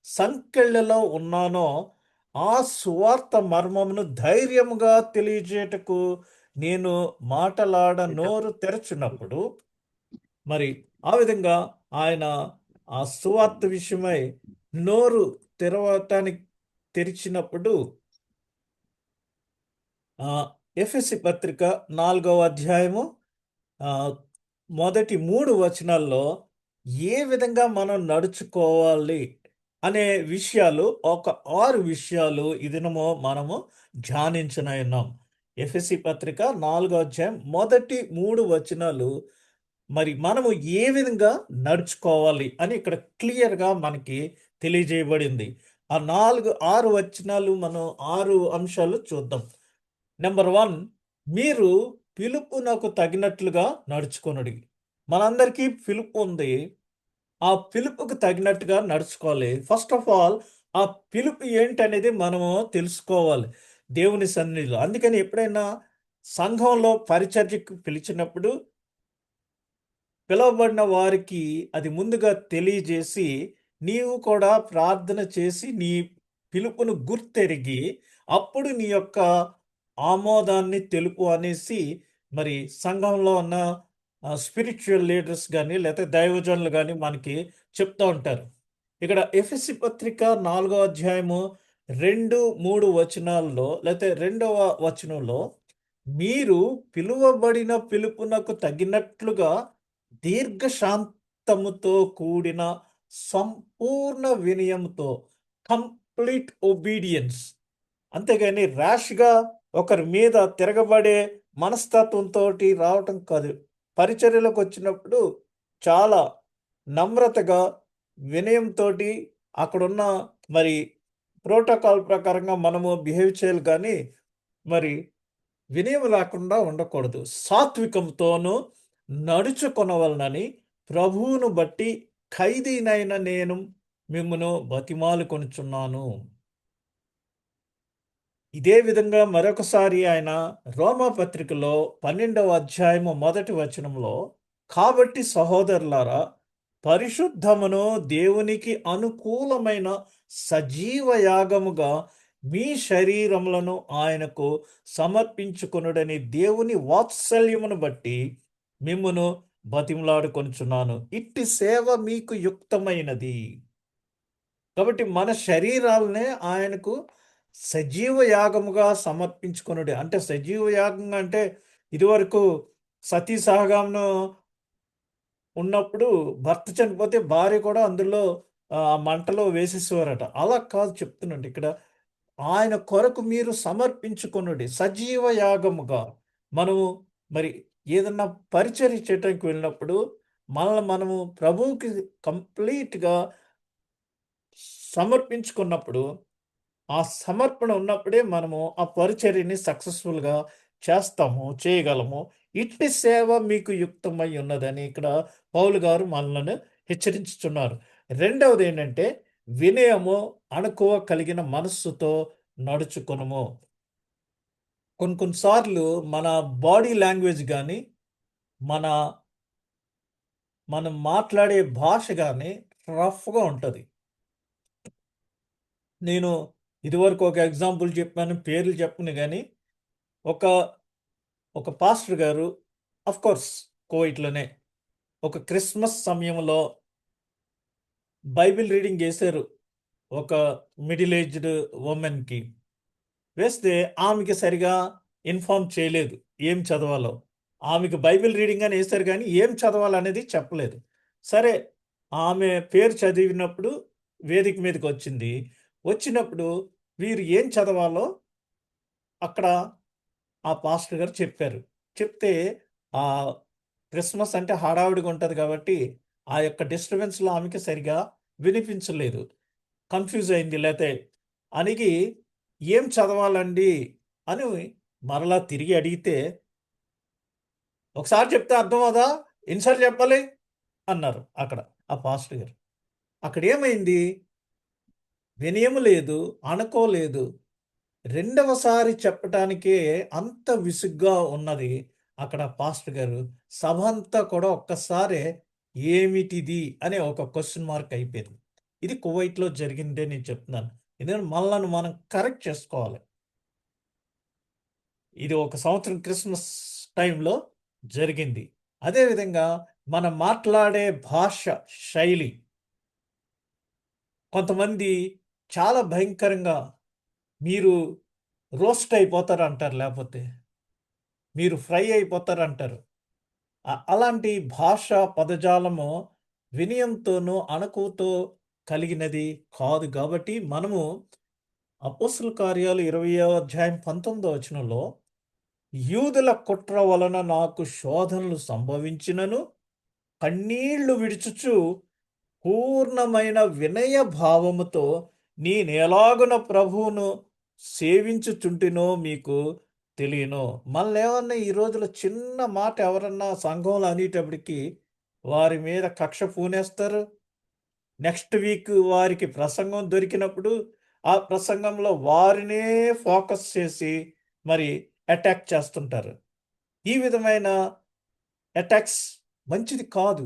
సంకెళ్ళలో ఉన్నానో, ఆ సువార్త మర్మమును ధైర్యముగా తెలియజేయుటకు నేను మాటలాడ నోరు తెరచున్నప్పుడు, మరి ఆ విధంగా ఆయన ఆ సువార్త విషయమై నోరు తెరవటానికి తెరిచినప్పుడు ఎఫెసీ పత్రిక 4వ అధ్యాయము మొదటి 3 వచనాల్లో ఏ విధంగా మనం నడుచుకోవాలి అనే విషయాలు, ఒక 6 విషయాలు ఈ దినము మనము ధ్యానించనున్నాం. ఎఫెసీ పత్రిక 4వ అధ్యాయం మొదటి 3 వచనాలు మరి మనము ఏ విధంగా నడుచుకోవాలి అని ఇక్కడ క్లియర్‌గా మనకి తెలియజేయబడింది. ఆ 4, 6 వచనాలు మనం 6 అంశాలు చూద్దాం. నెంబర్ 1, మీరు పిలుపునకు తగినట్లుగా నడుచుకొనుడి. మనందరికీ పిలుపు ఉంది. ఆ పిలుపుకు తగినట్టుగా నడుచుకోవాలి. ఫస్ట్ ఆఫ్ ఆల్ ఆ పిలుపు ఏంటనేది మనము తెలుసుకోవాలి దేవుని సన్నిధిలో. అందుకని ఎప్పుడైనా సంఘంలో పరిచర్యకు పిలిచినప్పుడు పిలువబడిన వారికి అది ముందుగా తెలియజేసి, నీవు కూడా ప్రార్థన చేసి నీ పిలుపును గుర్తెరిగి, అప్పుడు నీ యొక్క ఆమోదాన్ని తెలుపు అనేసి మరి సంఘంలో ఉన్న స్పిరిచ్యువల్ లీడర్స్ గాని, లేతే దైవజనులు గాని మనకి చెప్తా ఉంటారు. ఇక్కడ ఎఫెసీ పత్రిక 4వ అధ్యాయము 2, 3 వచనాల్లో లేతే 2వ వచనంలో, మీరు పిలువబడిన పిలుపునకు తగినట్లుగా దీర్ఘశాంతముతో కూడిన సంపూర్ణ వినయముతో, కంప్లీట్ ఒబీడియన్స్. అంతేగాని ర్యాష్‌గా ఒకరి మీద తిరగబడే మనస్తత్వంతోటి రావటం కాదు. పరిచర్యలోకొచ్చినప్పుడు చాలా నమ్రతగా, వినయంతోటి అక్కడున్న మరి ప్రోటోకాల్ ప్రకారంగా మనము బిహేవ్ చేయాలి గానీ, మరి వినయం లేకుండా ఉండకూడదు. సాత్వికంతోనూ నడుచుకొనవలెనని ప్రభువును బట్టి ఖైదీనైన నేను మిమ్మును బతిమాలుకొనుచున్నాను. ఇదే విధంగా మరొకసారి ఆయన రోమా పత్రికలో 12వ అధ్యాయము మొదటి వచనంలో, కాబట్టి సహోదరులారా, పరిశుద్ధమును దేవునికి అనుకూలమైన సజీవ యాగముగా మీ శరీరములను ఆయనకు సమర్పించుకొనుడని దేవుని వాత్సల్యమును బట్టి మిమ్మును బతిమలాడుకొనుచున్నాను. ఇట్టి సేవ మీకు యుక్తమైనది. కాబట్టి మన శరీరాలనే ఆయనకు సజీవ యాగముగా సమర్పించుకొనుడి. అంటే సజీవ యాగంగా అంటే ఇదివరకు సతీ సహగమనం ఉన్నప్పుడు భర్త చనిపోతే భార్య కూడా అందులో ఆ మంటలో వేసేసేవారట. అలా కాదు చెప్తున్నాండి ఇక్కడ. ఆయన కొరకు మీరు సమర్పించుకొనుడి సజీవ యాగముగా. మనము మరి ఏదన్నా పరిచర్య చేయటానికి వెళ్ళినప్పుడు మనల్ని మనము ప్రభువుకి కంప్లీట్‌గా సమర్పించుకున్నప్పుడు, ఆ సమర్పణ ఉన్నప్పుడే మనము ఆ పరిచర్యని సక్సెస్‌ఫుల్‌గా చేస్తాము, చేయగలము. ఇట్టి సేవ మీకు యుక్తమై ఉన్నదని ఇక్కడ పౌలు గారు మనలను హెచ్చరించుచున్నారు. రెండవదేంటంటే వినయము, అణకువ కలిగిన మనస్సుతో నడుచుకొనుము. కొన్ని కొన్ని సార్లు మన బాడీ లాంగ్వేజ్ గాని, మన మనం మాట్లాడే భాష గాని రఫ్‌గా ఉంటది. నేను ఇదివరకు ఒక ఎగ్జాంపుల్ చెప్పాను. పేర్లు చెప్పను గానీ, ఒక, ఒక పాస్టర్ గారు ఆఫ్‌కోర్స్ కువైట్‌లోనే ఒక క్రిస్మస్ సమయంలో బైబిల్ రీడింగ్ జేశారు. ఒక మిడిల్ ఏజ్డ్ వుమెన్‌కి. వేస్తే ఆమెకి సరిగా ఇన్ఫార్మ్ చేయలేదు. ఏం చదవాలో. ఆమెకి బైబిల్ రీడింగ్ అని ఏశారు గానీ, ఏం చదవాలనేది చెప్పలేదు. సరే, ఆమె పేరు చదివినప్పుడు వేదిక మీదకొచ్చింది. వచ్చినప్పుడు వీరు ఏం చదవాలో అక్కడ ఆ పాస్టర్ గారు చెప్పారు. చెప్తే ఆహ్, క్రిస్మస్ అంటే హడావిడిగా ఉంటది కాబట్టి, ఆ యొక్క డిస్టర్బెన్స్‌లో ఆమెకి సరిగ్గా వినిపించలేదు. కన్‌ఫ్యూజ్ అయింది. లేతే అణిగి ఏం చదవాలండి అని మరలా తిరిగి అడిగితే, "ఒకసారి చెప్తే అర్థమవ్వదా? ఎన్ని సార్లు చెప్పాలి?" అన్నారు అక్కడ ఆ పాస్టర్ గారు. అక్కడేమైంది? వినయం లేదు, అణకువ లేదు. రెండవసారి చెప్పటానికే అంత విసుగ్గా ఉన్నది. అక్కడ పాస్టర్ గారు సభంతా కూడా ఒక్కసారే ఏమిటిది అనే ఒక క్వెషన్ మార్క్ అయిపోయింది. ఇది కువైట్‌లో జరిగిందే నేను చెప్తున్నాను. ఎందుకంటే మనలను మనం కరెక్ట్ చేసుకోవాలి. ఇది ఒక సంవత్సరం క్రిస్మస్ టైంలో జరిగింది. అదే విధంగా మనం మాట్లాడే భాష శైలి కొంతమంది చాలా భయంకరంగా మీరు రోస్ట్ అయిపోతారంటారు లేపోతే. మీరు ఫ్రై అయిపోతారంటారు. అలాంటి భాష పదజాలము వినయంతోనూ, అణకువతో కలిగినది కాదు గాబట్టి, మనము అపోస్తుల కార్యాలు 20వ అధ్యాయం 19వ వచనంలో, యూదుల కుట్ర వలన నాకు శోధనలు సంభవించినను, కన్నీళ్లు విడుచుచు పూర్ణమైన వినయ భావముతో నేనెలాగున ప్రభువును సేవించుచుంటినో మీకు తెలియను. మనల్నేమన్నా ఈ రోజుల్లో చిన్న మాట ఎవరన్నా సంఘంలో అనేటప్పటికి వారి మీద కక్ష పూనేస్తారు. నెక్స్ట్ వీక్ వారికి ప్రసంగం దొరికినప్పుడు, ఆ ప్రసంగంలో వారినే ఫోకస్ చేసి మరి అటాక్ చేస్తుంటారు. ఈ విధమైన అటాక్స్ మంచిది కాదు.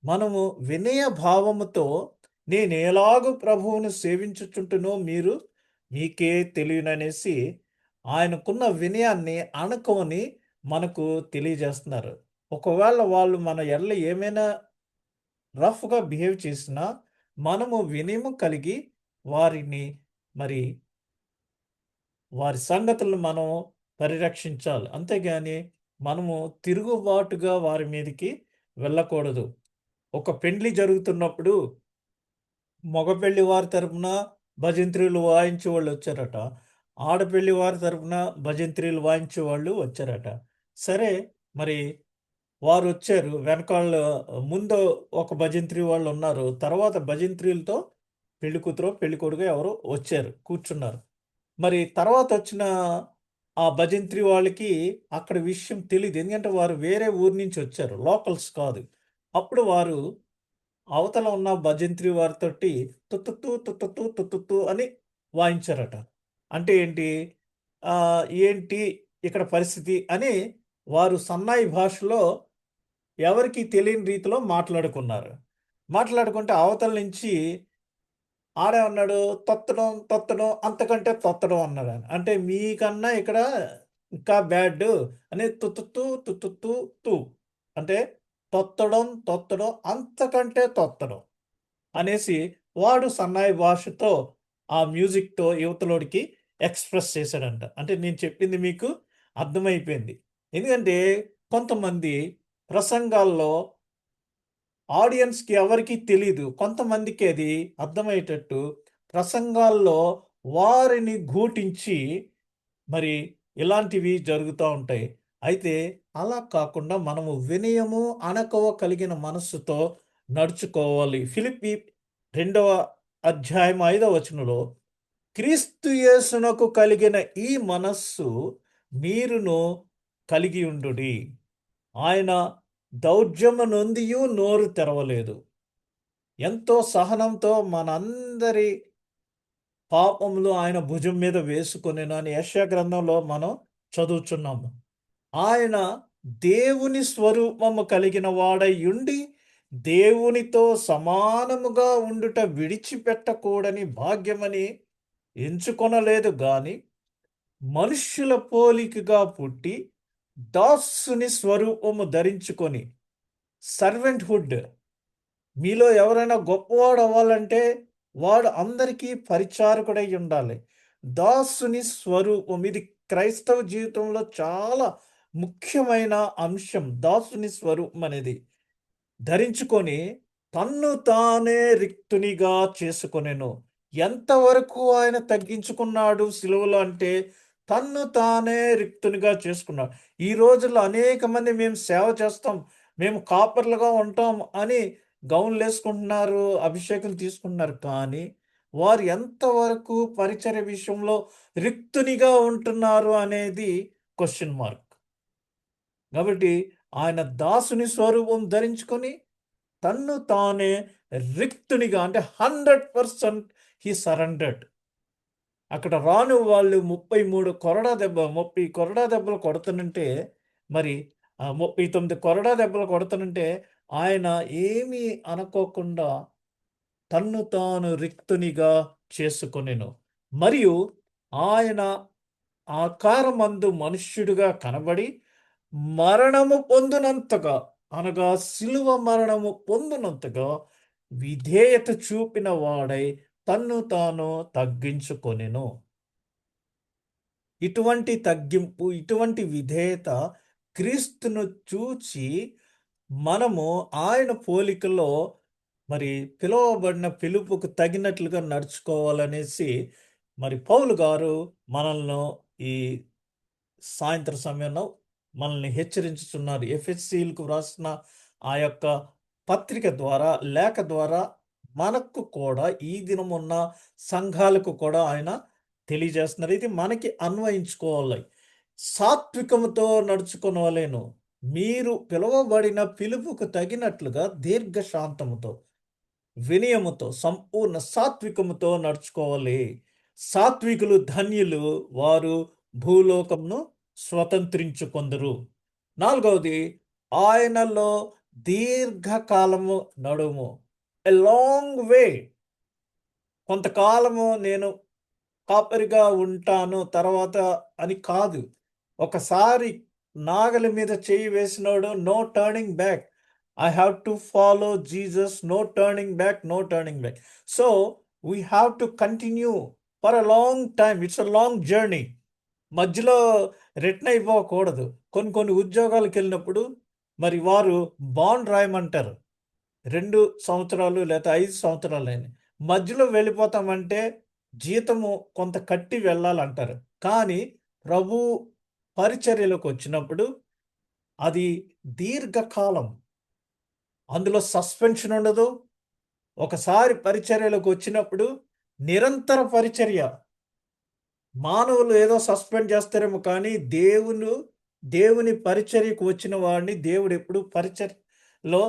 మనము వినయ భావముతో నేనెలాగు ప్రభువును సేవించుచుంటునో మీరు మీకే తెలియననేసి ఆయనకున్న వినయాన్ని, అణకువని మనకు తెలియజేస్తున్నారు. ఒకవేళ వాళ్ళు మన ఎడల ఏమైనా రఫ్‌గా బిహేవ్ చేసినా, మనము వినయము కలిగి వారిని మరి వారి సంగతులను మనం పరిరక్షించాలి. అంతేగాని మనము తిరుగుబాటుగా వారి మీదకి వెళ్ళకూడదు. ఒక పెండ్లి జరుగుతున్నప్పుడు మగ పెళ్లి వారి తరపున భజంత్రీలు వాయించేవాళ్ళు వచ్చారట. ఆడపెళ్లి వారి తరపున భజంత్రీలు వాయించేవాళ్ళు వచ్చారట. సరే, మరి వారొచ్చారు. వెనకాల ముందు ఒక భజంత్రీ వాళ్ళున్నారు. తర్వాత భజంత్రీలతో పెళ్లి కూతురో, పెళ్లి కొడుకో ఎవరో వచ్చారు. కూర్చున్నారు. మరి తర్వాతొచ్చిన ఆ భజంత్రీ వాళ్ళకి అక్కడ విషయం తెలీదు. ఎందుకంటే వారు వేరే ఊరు నుంచి వచ్చారు. లోకల్స్ కాదు. అప్పుడు వారు అవతల ఉన్న భజంత్రీ వారితోటి తుతుతు, తుతుతు, తుతుతు అని వాయించారట. అంటే ఏంటి? ఏంటి ఇక్కడ పరిస్థితి అని వారు సన్నాయి భాషలో ఎవరికీ తెలియని రీతిలో మాట్లాడుకున్నారు. మాట్లాడుకుంటే అవతల నుంచి ఆడే ఉన్నాడు, తొత్తడం తొత్తడం అంతకంటే తొత్తడం అన్నాడు ఆయన. అంటే మీకన్నా ఇక్కడ ఇంకా బ్యాడ్ అని తుతుతు తుతుతు తు అంటే తొత్తడం తొత్తడం అంతకంటే తొత్తడం అనేసి వాడు సన్నాయి భాషతో ఆ మ్యూజిక్‌తో యువతలోడికి ఎక్స్‌ప్రెస్ చేశాడంట. అంటే నేను చెప్పింది మీకు అర్థమైపోయింది. ఎందుకంటే కొంతమంది ప్రసంగాల్లో ఆడియన్స్‌కి ఎవరికీ తెలీదు. కొంతమందికి అది అర్థమయ్యేటట్టు ప్రసంగాల్లో వారిని గూటించి మరి ఇలాంటివి జరుగుతా ఉంటాయి. అయితే అలా కాకుండా మనము వినయము, అణకువ కలిగిన మనస్సుతో నడుచుకోవాలి. ఫిలిప్పి 2వ అధ్యాయం 5వ వచనంలో క్రీస్తు యేసునకు కలిగిన ఈ మనస్సు మీరును కలిగి ఉండుడి. ఆయన దౌర్జన్య నొందియు నోరు తెరవలేదు. ఎంతో సహనంతో మనందరి పాపములు ఆయన భుజం మీద వేసుకొనెను అని యెషయా గ్రంథంలో మనం చదువుచున్నాము. ఆయన దేవుని స్వరూపము కలిగిన వాడై ఉండి, దేవునితో సమానముగా ఉండుట విడిచిపెట్టకూడని భాగ్యమని ఎంచుకొనలేదు గాని, మనుష్యుల పోలికగా పుట్టి, దాసుని స్వరూపము ధరించుకొని సర్వెంట్‌హుడ్ మీలో ఎవరైనా గొప్పవాడు అవ్వాలంటే వాడు అందరికీ పరిచారకుడై ఉండాలి. దాసుని స్వరూపం ఇది క్రైస్తవ జీవితంలో చాలా ముఖ్యమైన అంశం. దాసుని స్వరూపం అనేది ధరించుకొని తన్ను తానే రిక్తునిగా చేసుకొనెను. ఎంతవరకు ఆయన తగ్గించుకున్నాడు సిలువలో అంటే తన్ను తానే రిక్తునిగా చేసుకున్నాడు. ఈ రోజుల్లో అనేక మంది మేము సేవ చేస్తాం, మేము కాపర్లుగా ఉంటాం అని గౌన్‌లేసుకుంటున్నారు, అభిషేకం తీసుకుంటున్నారు. కానీ వారు ఎంతవరకు పరిచర్య విషయంలో రిక్తునిగా ఉంటున్నారు అనేది క్వెషన్ మార్క్. కాబట్టి ఆయన దాసుని స్వరూపం ధరించుకొని తన్ను తానే రిక్తునిగా అంటే 100% హి సరెండర్డ్. అక్కడ రాను వాళ్ళు 33 కొరడా దెబ్బ 30 కొరడా దెబ్బలు కొడుతుంటే మరి 39 కొరడా దెబ్బలు కొడుతుంటే ఆయన ఏమీ అనుకోకుండా తన్ను తాను రిక్తునిగా చేసుకొనెను. మరియు ఆయన ఆకారమందు మనుష్యుడిగా కనబడి మరణము పొందునంతగా అనగా శిలువ మరణము పొందునంతగా విధేయత చూపిన వాడై తన్ను తాను తగ్గించుకొనెను. ఇటువంటి తగ్గింపు, ఇటువంటి విధేయత క్రీస్తును చూచి మనము ఆయన పోలికలో మరి పిలువబడిన పిలుపుకు తగినట్లుగా నడుచుకోవాలనేసి మరి పౌలు గారు మనల్ని ఈ సాయంత్రం సమయంలో మనల్ని హెచ్చరించుచున్నారు. ఎఫెసీయులకు వ్రాసిన ఆ యొక్క పత్రిక ద్వారా, లేఖ ద్వారా మనకు కూడా ఈ దినమున్న సంఘాలకు కూడా ఆయన తెలియజేస్తున్నారు. ఇది మనకి అన్వయించుకోవాలి. సాత్వికముతో నడుచుకొనవలెను. మీరు పిలువబడిన పిలుపుకు తగినట్లుగా దీర్ఘశాంతముతో, వినయముతో, సంపూర్ణ సాత్వికముతో నడుచుకోవాలి. సాత్వికులు ధన్యులు, వారు భూలోకమును స్వతంత్రించుకొందురు. 4వది ఆయనలో దీర్ఘకాలము నడుము. A long way. కొంతకాలము నేను కాపరిగా ఉంటాను తర్వాత అని కాదు. ఒకసారి నాగలి మీద చెయ్యి వేసినోడు no turning back. I have to follow Jesus. No turning back, no turning back. So we have to continue for a long time. It's a long journey. మధ్యలో రిటర్న్ అయిపోకూడదు. కొన్ని కొన్ని ఉద్యోగాలకెళ్ళినప్పుడు మరి వారు బాండ్ రాయమంటారు. 2 సంవత్సరాలు లేతే 5 సంవత్సరాలని. మధ్యలో వెళ్ళిపోతామంటే జీతము కొంత కట్టి వెళ్ళాలంటారు. కానీ ప్రభు పరిచర్యలోకొచ్చినప్పుడు అది దీర్ఘకాలం. అందులో సస్పెన్షన్ ఉండదు. ఒకసారి పరిచర్యలోకొచ్చినప్పుడు నిరంతర పరిచర్య. మానవులు ఏదో సస్పెండ్ చేస్తారేమో కానీ దేవుని పరిచర్యకు వచ్చిన వాడిని దేవుడెప్పుడు పరిచర్యలో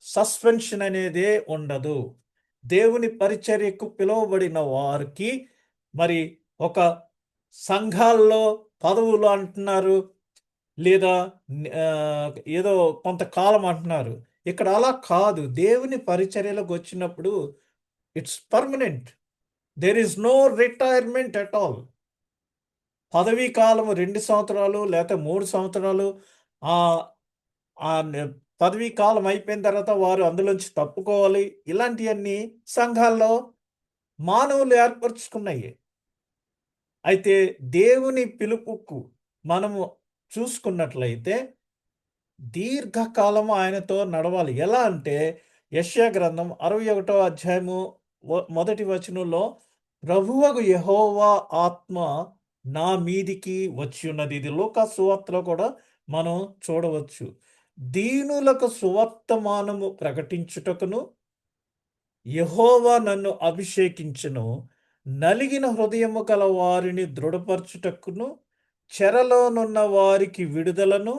సస్పెన్షన్ అనేదే ఉండదు. దేవుని పరిచర్యకు పిలువబడిన వారికి మరి ఒక సంఘాల్లో పదవులు అంటున్నారు. లేదా ఏదో కొంతకాలం అంటున్నారు. ఇక్కడ అలా కాదు. దేవుని పరిచర్యలోకి వచ్చినప్పుడు it's permanent. There is no retirement at all. పదవీ కాలం 2 సంవత్సరాలు లేతే 3 సంవత్సరాలు ఆహ్, ఆ నె పదవీ కాలం అయిపోయిన తర్వాత వారు అందులోంచి తప్పుకోవాలి. ఇలాంటియన్నీ సంఘాల్లో మానవులు ఏర్పరుచుకున్నయి. అయితే దేవుని పిలుపుకు మనము చూసుకున్నట్లయితే దీర్ఘకాలం ఆయనతో నడవాలి. ఎలా అంటే యెషయా గ్రంథం 61 అధ్యాయము మొదటి వచనంలో ప్రభువగు యెహోవా ఆత్మ నా మీదికి వచ్చియున్నది. ఇది లూకా సువార్తలో కూడా మనం చూడవచ్చు. దీనులకు సువర్తమానము ప్రకటించుటకును యెహోవా నన్ను అభిషేకించెను. నలిగిన హృదయము గల వారిని దృఢపరచుటకును, చెరలోనున్న వారికి విడుదలను,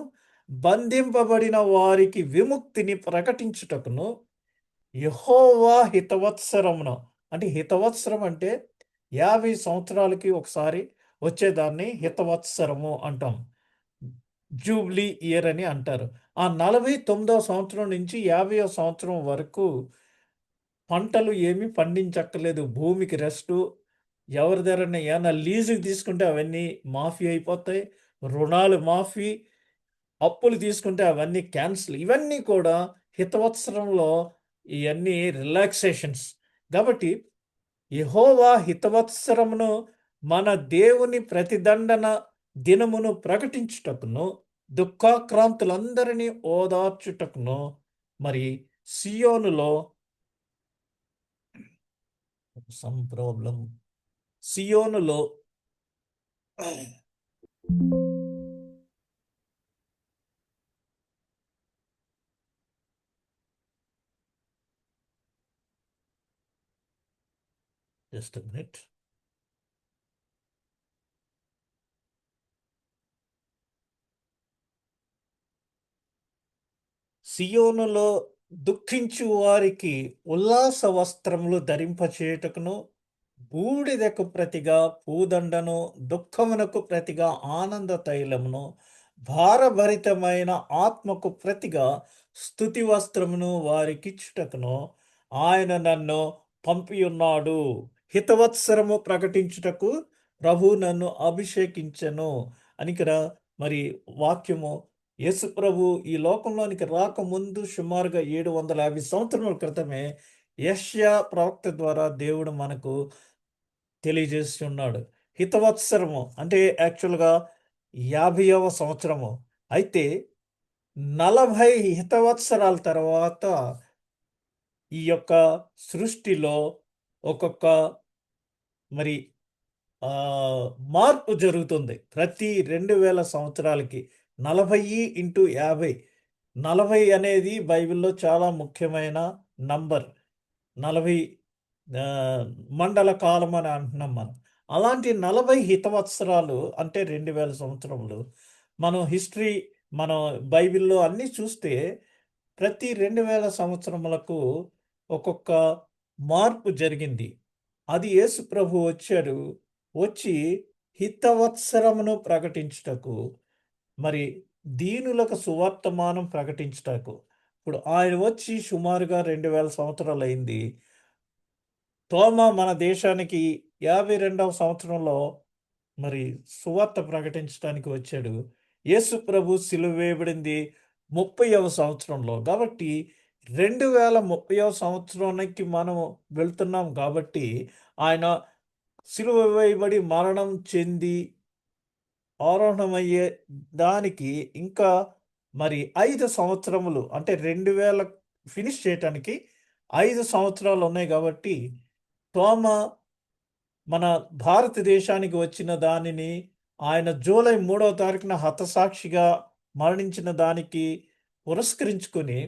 బంధింపబడిన వారికి విముక్తిని ప్రకటించుటకును, యెహోవా హితవత్సరమును అంటే హితవత్సరం అంటే 50 సంవత్సరాలకి ఒకసారి వచ్చేదాన్ని హితవత్సరము అంటాం. జూబ్లీ ఇయర్ అని అంటారు. ఆ 49వ సంవత్సరం నుంచి 50వ సంవత్సరం వరకు పంటలు ఏమీ పండించక్కర్లేదు. భూమికి రెస్టు. ఎవరి దగ్గరన్నా ఏమన్నా లీజుకి తీసుకుంటే అవన్నీ మాఫీ అయిపోతాయి. రుణాలు మాఫీ. అప్పులు తీసుకుంటే అవన్నీ క్యాన్సిల్. ఇవన్నీ కూడా హితవత్సరంలో ఇయన్నీ రిలాక్సేషన్స్. కాబట్టి యెహోవా హితవత్సరమును మన దేవుని ప్రతిదండన దినమును ప్రకటించుటకును, దుఃఖాక్రాంతులందరినీ ఓదార్చుటకును, మరి సియోనులో సమ్ ప్రాబ్లమ్. సియోనులో జస్ట్ ఎ మినిట్. సియోనులో దుఃఖించు వారికి ఉల్లాస వస్త్రములు ధరింపచేయుటకును, బూడిదకు ప్రతిగా పూదండను, దుఃఖమునకు ప్రతిగా ఆనంద తైలమును, భారభరితమైన ఆత్మకు ప్రతిగా స్తుతి వస్త్రమును వారికిచ్చుటకును ఆయన నన్ను పంపియున్నాడు. హితవత్సరము ప్రకటించుటకు ప్రభు నన్ను అభిషేకించెను అని ఇక్కడ మరి వాక్యము. యేసు ప్రభు ఈ లోకంలోనికి రాకముందు సుమారుగా 750 సంవత్సరముల క్రితమే యెషయా ప్రవక్త ద్వారా దేవుడు మనకు తెలియజేస్తున్నాడు. హితవత్సరము అంటే యాక్చువల్‌గా 50వ సంవత్సరము. అయితే 40 హితవత్సరాల తర్వాత ఈ యొక్క సృష్టిలో ఒక్కొక్క మరి ఆహ్, మార్పు జరుగుతుంది. ప్రతి 2000 సంవత్సరాలకి 40 × 50. 40 అనేది బైబిల్‌లో చాలా ముఖ్యమైన నంబర్. 40 ఆహ్, మండల కాలం అని అంటున్నాం మనం. అలాంటి 40 హితవత్సరాలు అంటే 2000 సంవత్సరములు. మనం హిస్టరీ మనం బైబిల్‌లో అన్నీ చూస్తే ప్రతి 2000 సంవత్సరములకు ఒక్కొక్క మార్పు జరిగింది. అది యేసు ప్రభు వచ్చాడు. వచ్చి హితవత్సరమును ప్రకటించుటకు, మరి దీనులకు సువర్తమానం ప్రకటించుటకు. ఇప్పుడు ఆయన వచ్చి సుమారుగా 2000 సంవత్సరాలయింది. తోమా మన దేశానికి 52వ సంవత్సరంలో మరి సువార్త ప్రకటించడానికి వచ్చాడు. యేసు ప్రభు సిలువ వేయబడింది 30వ సంవత్సరంలో. కాబట్టి 2030వ సంవత్సరానికి మనం వెళ్తున్నాం కాబట్టి ఆయన సిలువ వేయబడి మరణం చెంది ఆరోహణమయ్యే దానికి ఇంకా మరి 5 సంవత్సరములు అంటే 2000 ఫినిష్ చేయటానికి 5 సంవత్సరాలు ఉన్నాయి కాబట్టి తోమా మన భారతదేశానికి వచ్చిన దానిని ఆయన జూలై 3వ తారీఖున హతసాక్షిగా మరణించిన దానికి పురస్కరించుకొని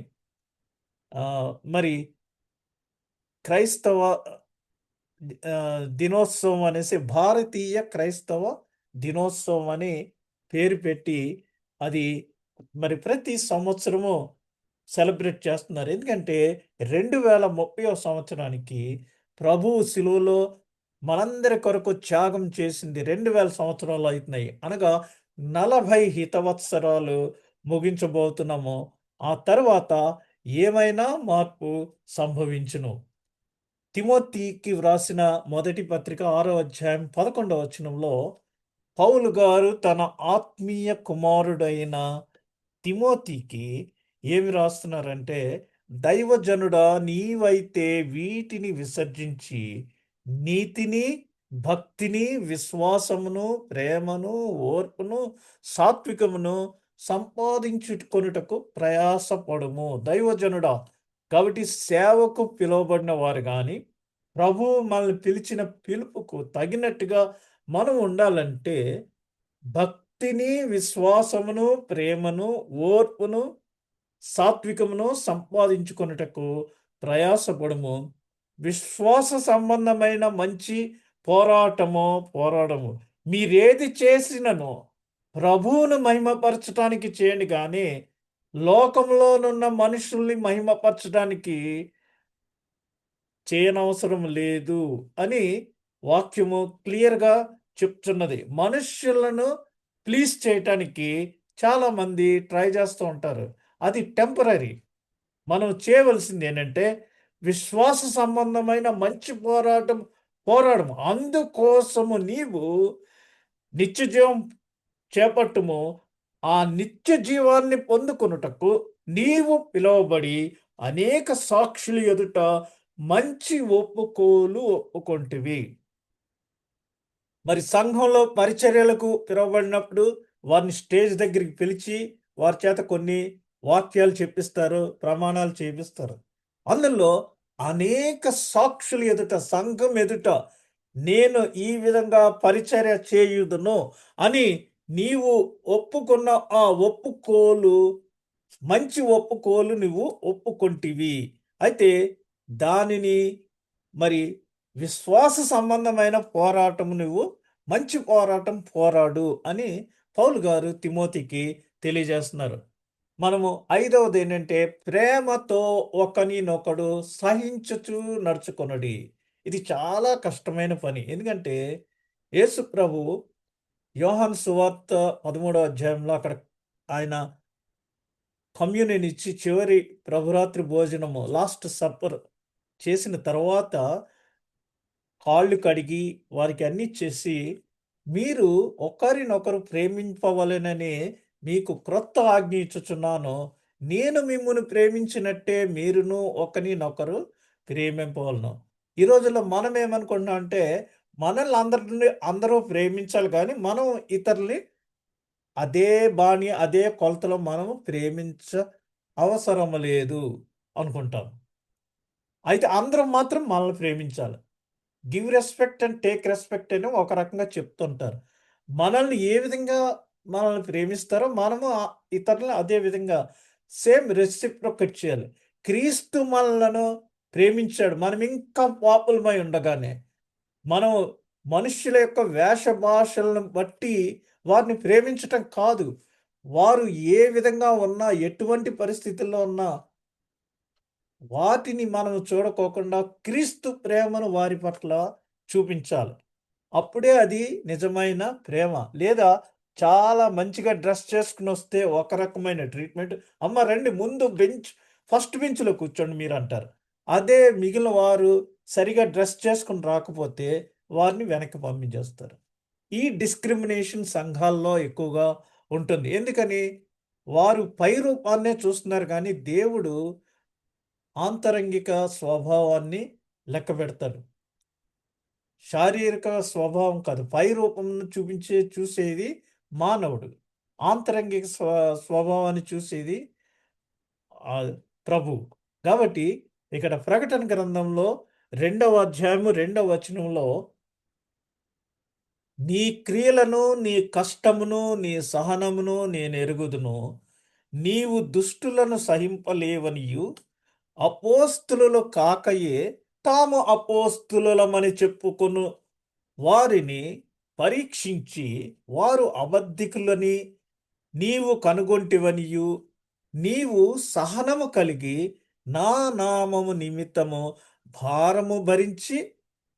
మరి క్రైస్తవ దినోత్సవం అనేసి భారతీయ క్రైస్తవ దినోత్సవం అని పేరు పెట్టి అది మరి ప్రతి సంవత్సరము సెలబ్రేట్ చేస్తున్నారు. ఎందుకంటే 2030వ సంవత్సరానికి ప్రభువు సిలువలో మనందరి కొరకు త్యాగం చేసింది 2000 సంవత్సరాలు అవుతున్నాయి. అనగా 40 హితవత్సరాలు ముగించబోతున్నాము. ఆ తర్వాత ఏమైనా మార్పు సంభవించును. తిమోతికి వ్రాసిన మొదటి పత్రిక 6వ అధ్యాయం 11వ వచనంలో పౌలు గారు తన ఆత్మీయ కుమారుడైన తిమోతికి ఏమి రాస్తున్నారంటే, దైవజనుడా నీవైతే వీటిని విసర్జించి నీతిని, భక్తిని, విశ్వాసమును, ప్రేమను, ఓర్పును, సాత్వికమును సంపాదించుకొనుటకు ప్రయాసపడుము. దైవజనుడా, కాబట్టి సేవకు పిలువబడిన వారు కానీ ప్రభువు మనల్ని పిలిచిన పిలుపుకు తగినట్టుగా మనం ఉండాలంటే భక్తిని, విశ్వాసమును, ప్రేమను, ఓర్పును, సాత్వికమును సంపాదించుకొనుటకు ప్రయాసపడుము. విశ్వాస సంబంధమైన మంచి పోరాడము. మీరేది చేసినను ప్రభువును మహిమపరచటానికి చేయండి కానీ లోకంలోనున్న మనుషుల్ని మహిమపరచడానికి చేయనవసరం లేదు అని వాక్యము క్లియర్గా చెప్తున్నది. మనుష్యులను ప్లీజ్ చేయటానికి చాలామంది ట్రై చేస్తూ ఉంటారు. అది టెంపరరీ. మనం చేయవలసింది ఏంటంటే విశ్వాస సంబంధమైన మంచి పోరాడము. అందుకోసము నీవు నిత్య జీవం చేపట్టుము. ఆ నిత్య జీవాన్ని పొందుకొనుటకు నీవు పిలువబడి అనేక సాక్షుల ఎదుట మంచి ఒప్పుకొంటివి. మరి సంఘంలో పరిచర్యలకు పిలువబడినప్పుడు వారిని స్టేజ్ దగ్గరికి పిలిచి వారి చేత కొన్ని వాక్యాలు చెప్పిస్తారు, ప్రమాణాలు చేపిస్తారు. అందులో అనేక సాక్షుల ఎదుట, సంఘం ఎదుట నేను ఈ విధంగా పరిచర్య చేయుదును అని నీవు ఒప్పుకున్న ఆ మంచి ఒప్పుకోలు నువ్వు ఒప్పుకొంటివి. అయితే దానిని మరి విశ్వాస సంబంధమైన పోరాటం నువ్వు మంచి పోరాటం పోరాడు అని పౌలు గారు తిమోతికి తెలియజేస్తున్నారు. మనము 5వది ఏంటంటే ప్రేమతో ఒకనినొకడు సహించుచు నడుచుకొనుడి. ఇది చాలా కష్టమైన పని. ఎందుకంటే యేసు ప్రభు యోహాను సువార్త 13వ అధ్యాయంలో అక్కడ ఆయన కమ్యూనియన్ ఇచ్చి చివరి ప్రభురాత్రి భోజనము లాస్ట్ సప్పర్ చేసిన తర్వాత కాళ్ళు కడిగి వారికి అన్నీ చేసి మీరు ఒకరినొకరు ప్రేమింపవలెనని మీకు క్రొత్త ఆజ్ఞ ఇచ్చుచున్నాను. నేను మిమ్మును ప్రేమించినట్టే మీరును ఒకరినొకరు ప్రేమింపవలను. ఈ రోజుల్లో మనం ఏమనుకుంటున్నాం అంటే మనల్ని అందరూ ప్రేమించాలి కానీ మనం ఇతరుల్ని అదే కొలతలో మనం అవసరం లేదు అనుకుంటాం. అయితే అందరం మాత్రం మనల్ని ప్రేమించాలి. Give respect and take respect అని ఒక రకంగా చెప్తుంటారు. మనల్ని ఏ విధంగా మనల్ని ప్రేమిస్తారో మనము ఇతరులను అదే విధంగా సేమ్ రెసిప్రొకేట్ చేయాలి. క్రీస్తు మనలను ప్రేమించాడు. మనం ఇంకా పాపులమై ఉండగానే మనం మనుష్యుల యొక్క వేష భాషలను బట్టి వారిని ప్రేమించటం కాదు. వారు ఏ విధంగా ఉన్నా, ఎటువంటి పరిస్థితుల్లో ఉన్నా వాటిని మనం చూడకోకుండా క్రీస్తు ప్రేమను వారి పట్ల చూపించాలి. అప్పుడే అది నిజమైన ప్రేమ. లేదా చాలా మంచిగా డ్రెస్ చేసుకుని వస్తే ఒక రకమైన ట్రీట్మెంట్. అమ్మ రండి ముందు ఫస్ట్ బెంచ్‌లో కూర్చోండి మీరంటారు. అదే మిగిలిన వారు సరిగా డ్రెస్ చేసుకొని రాకపోతే వారిని వెనక్కి పంపించేస్తారు. ఈ డిస్క్రిమినేషన్ సంఘాల్లో ఎక్కువగా ఉంటుంది. ఎందుకని? వారు పై రూపాన్నే చూస్తున్నారు కానీ దేవుడు ఆంతరంగిక స్వభావాన్ని లెక్కపెడతాడు. శారీరక స్వభావం కాదు. పై రూపంను చూసేది మానవుడు. ఆంతరంగిక స్వభావాన్ని చూసేది ప్రభువు. కాబట్టి ఇక్కడ ప్రకటన గ్రంథంలో 2వ అధ్యాయము 2వ వచనంలో నీ క్రియలను, నీ కష్టమును, నీ సహనమును నేనెరుగుదును. నీవు దుష్టులను సహింపలేవనియు అపోస్తులు కాకయే తాము అపోస్తులమని చెప్పుకొను వారిని పరీక్షించి వారు అబద్ధికులని నీవు కనుగొంటివనియు నీవు సహనము కలిగి నా నామము నిమిత్తము భారము భరించి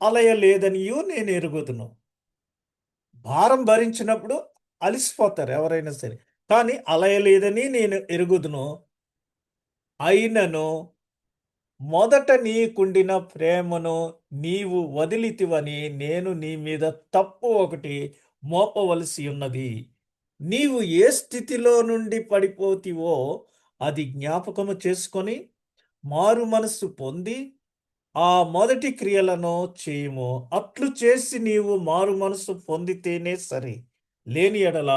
అలయలేదనియు నేను ఎరుగుదును. భారం భరించినప్పుడు అలిసిపోతారు ఎవరైనా సరే. కానీ అలయలేదని నేను ఎరుగుదును. అయినను మొదట నీకుండిన ప్రేమను నీవు వదిలితివని నేను నీ మీద తప్పు ఒకటి మోపవలసి ఉన్నది. నీవు ఏ స్థితిలో నుండి పడిపోతివో అది జ్ఞాపకము చేసుకొని మారు మనస్సు పొంది ఆ మొదటి క్రియలను చేయుము. అట్లు చేసి నీవు మారు మనస్సు పొందితేనే సరి. లేని ఎడల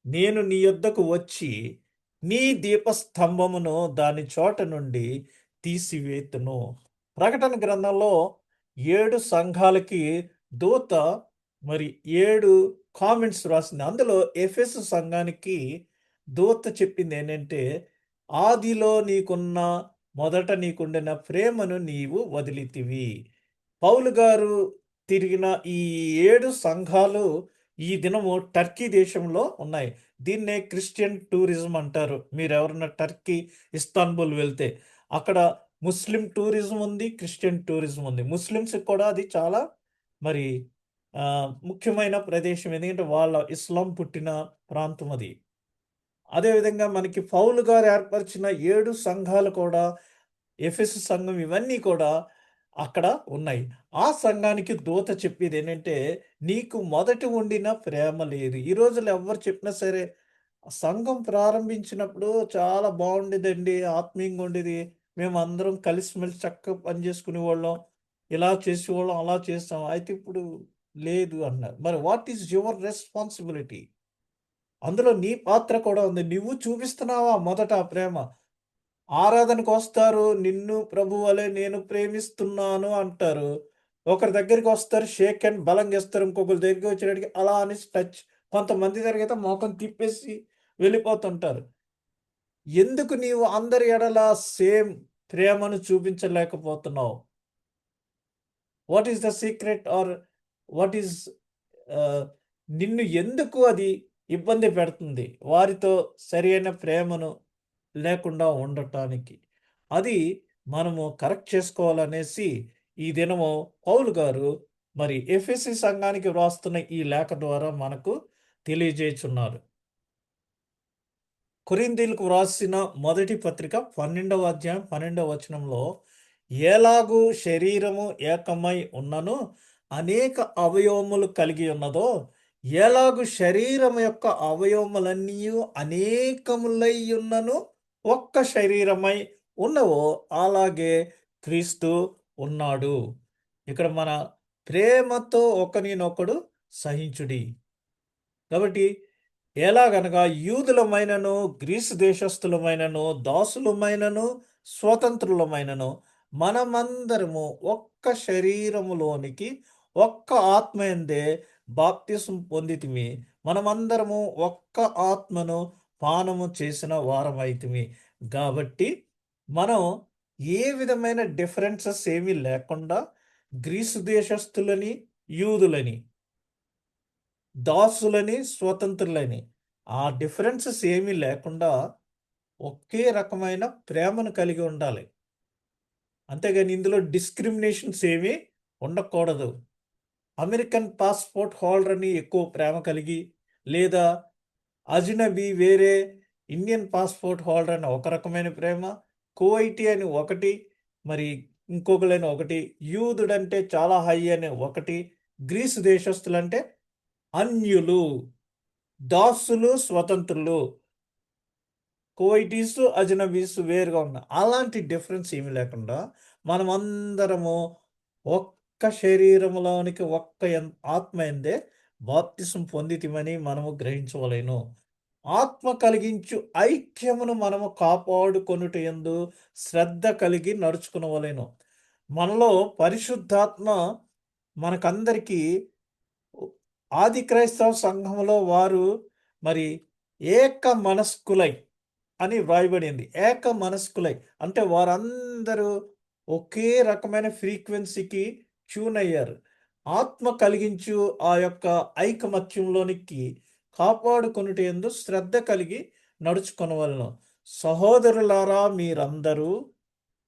నేను నీ యొద్దకు వచ్చి నీ దీపస్తంభమును దాని చోట నుండి తీసివేతును. ప్రకటన గ్రంథంలో 7 సంఘాలకి దూత మరి 7 కామెంట్స్ రాసింది. అందులో ఎఫెసు సంఘానికి దూత చెప్పింది ఏంటంటే, ఆదిలో మొదట నీకుండిన ప్రేమను నీవు వదిలితివి. పౌలు గారు తిరిగిన ఈ 7 సంఘాలు ఈ దినము టర్కీ దేశంలో ఉన్నాయి. దీన్నే క్రిస్టియన్ టూరిజం అంటారు. మీరెవరన్నా టర్కీ, ఇస్తాన్బుల్ వెళ్తే అక్కడ ముస్లిం టూరిజం ఉంది, క్రిస్టియన్ టూరిజం ఉంది. ముస్లిమ్స్‌కి కూడా అది చాలా మరి ముఖ్యమైన ప్రదేశం. ఎందుకంటే వాళ్ళ ఇస్లాం పుట్టిన ప్రాంతం అది. అదేవిధంగా మనకి పౌలు గారు ఏర్పరిచిన 7 సంఘాలు కూడా, ఎఫెసు సంఘం, ఇవన్నీ కూడా అక్కడ ఉన్నాయి. ఆ సంఘానికి దూత చెప్పేదేంటంటే, నీకు మొదట ఉండిన ప్రేమ లేదు. ఈ రోజుల్లో ఎవ్వరు చెప్పినా సరే, సంఘం ప్రారంభించినప్పుడు చాలా బాగుండేదండి, ఆత్మీయంగా ఉండేది. మేమందరం కలిసిమెలిసి చక్కగా పనిచేసుకునేవాళ్ళం. ఇలా చేసేవాళ్ళం, అలా చేస్తాం. అయితే ఇప్పుడు లేదు అన్నారు. మరి వాట్ ఈస్ యువర్ రెస్పాన్సిబిలిటీ? అందులో నీ పాత్ర కూడా ఉంది. నువ్వు చూపిస్తున్నావా మొదట ఆ ప్రేమ? ఆరాధనకొస్తారు. నిన్ను ప్రభువలే నేను ప్రేమిస్తున్నాను అంటారు. ఒకరి దగ్గరికొస్తారు, షేక్ హ్యాండ్ బలంగా ఇస్తారు. ఇంకొకరి దగ్గరికి వచ్చేటప్పటికి అలా అనేసి టచ్. కొంతమంది దగ్గరైతే మొఖం తిప్పేసి వెళ్ళిపోతుంటారు. ఎందుకు నీవు అందరి ఎడల సేమ్ ప్రేమను చూపించలేకపోతున్నావు? What is the secret? Or what is నిన్ను ఎందుకు అది ఇబ్బంది పెడుతుంది? వారితో సరియైన ప్రేమను లేకుండా ఉండటానికి. అది మనము కరెక్ట్ చేసుకోవాలనేసి ఈ దినము పౌలు గారు మరి ఎఫెసీ సంఘానికి వ్రాస్తున్న ఈ లేఖ ద్వారా మనకు తెలియజేయుచున్నారు. కొరింథీయులకు వ్రాసిన మొదటి పత్రిక 12వ అధ్యాయం 12వ వచనంలో, ఎలాగూ శరీరము ఏకమై ఉన్నను అనేక అవయవములు కలిగి ఉన్నదో, ఎలాగు శరీరము యొక్క అవయవములన్నీయు అనేకములై ఉన్నను ఒక్క శరీరమై ఉన్నవో అలాగే క్రీస్తు ఉన్నాడు. ఇక్కడ మన ప్రేమతో ఒకరినొకడు సహించుడి. కాబట్టి ఎలాగనగా యూదులమైనను, గ్రీసు దేశస్థులమైనను, దాసులమైనను, స్వతంత్రులమైనను మనమందరము ఒక్క శరీరములోనికి ఒక్క ఆత్మయందే బాప్తిసం పొందితిమి. మనమందరము ఒక్క ఆత్మను పానము చేసిన వారమైతిమి. కాబట్టి మనం ఏ విధమైన డిఫరెన్సెస్ ఏమీ లేకుండా గ్రీసు దేశస్థులని, యూదులని, దాసులని, స్వతంత్రులని ఆ డిఫరెన్సెస్ ఏమీ లేకుండా ఒకే రకమైన ప్రేమను కలిగి ఉండాలి. అంతేగాని ఇందులో డిస్క్రిమినేషన్స్ ఏమీ ఉండకూడదు. అమెరికన్ పాస్‌పోర్ట్ హోల్డర్ అని ఎక్కువ ప్రేమ కలిగి, లేదా అజ్నబీ వేరే ఇండియన్ పాస్‌పోర్ట్ హోల్డర్ అని ఒక రకమైన ప్రేమ, కువైటీ అని ఒకటి, మరి ఇంకొకలని ఒకటి, యూదుడంటే చాలా హై అని ఒకటి, గ్రీసు దేశస్థులంటే అన్యులు, దాసులు, స్వతంత్రులు, కువైటీసు, అజ్నబీసు వేరుగా ఉన్నాయి. అలాంటి డిఫరెన్స్ ఏమీ లేకుండా మనమందరము ఒక్క శరీరములోనికి ఒక్క ఆత్మ ఎందే బాప్తిసం పొందితిమని మనము గ్రహించవలెను. ఆత్మ కలిగించు ఐక్యమును మనము కాపాడుకొనుట యందు శ్రద్ధ కలిగి నడుచుకొనవలెను. మనలో పరిశుద్ధాత్మ మనకందరికీ ఆది క్రైస్తవ సంఘంలో వారు మరి ఏక మనస్కులై అని వ్రాయబడింది. ఏక మనస్కులై అంటే వారందరూ ఒకే రకమైన ఫ్రీక్వెన్సీకి ట్యూన్ అయ్యారు. ఆత్మ కలిగించు ఆ యొక్క ఐకమత్యంలోనికి కాపాడుకొనుట యందు శ్రద్ధ కలిగి నడుచుకొనవలెను. సహోదరులారా, మీరందరూ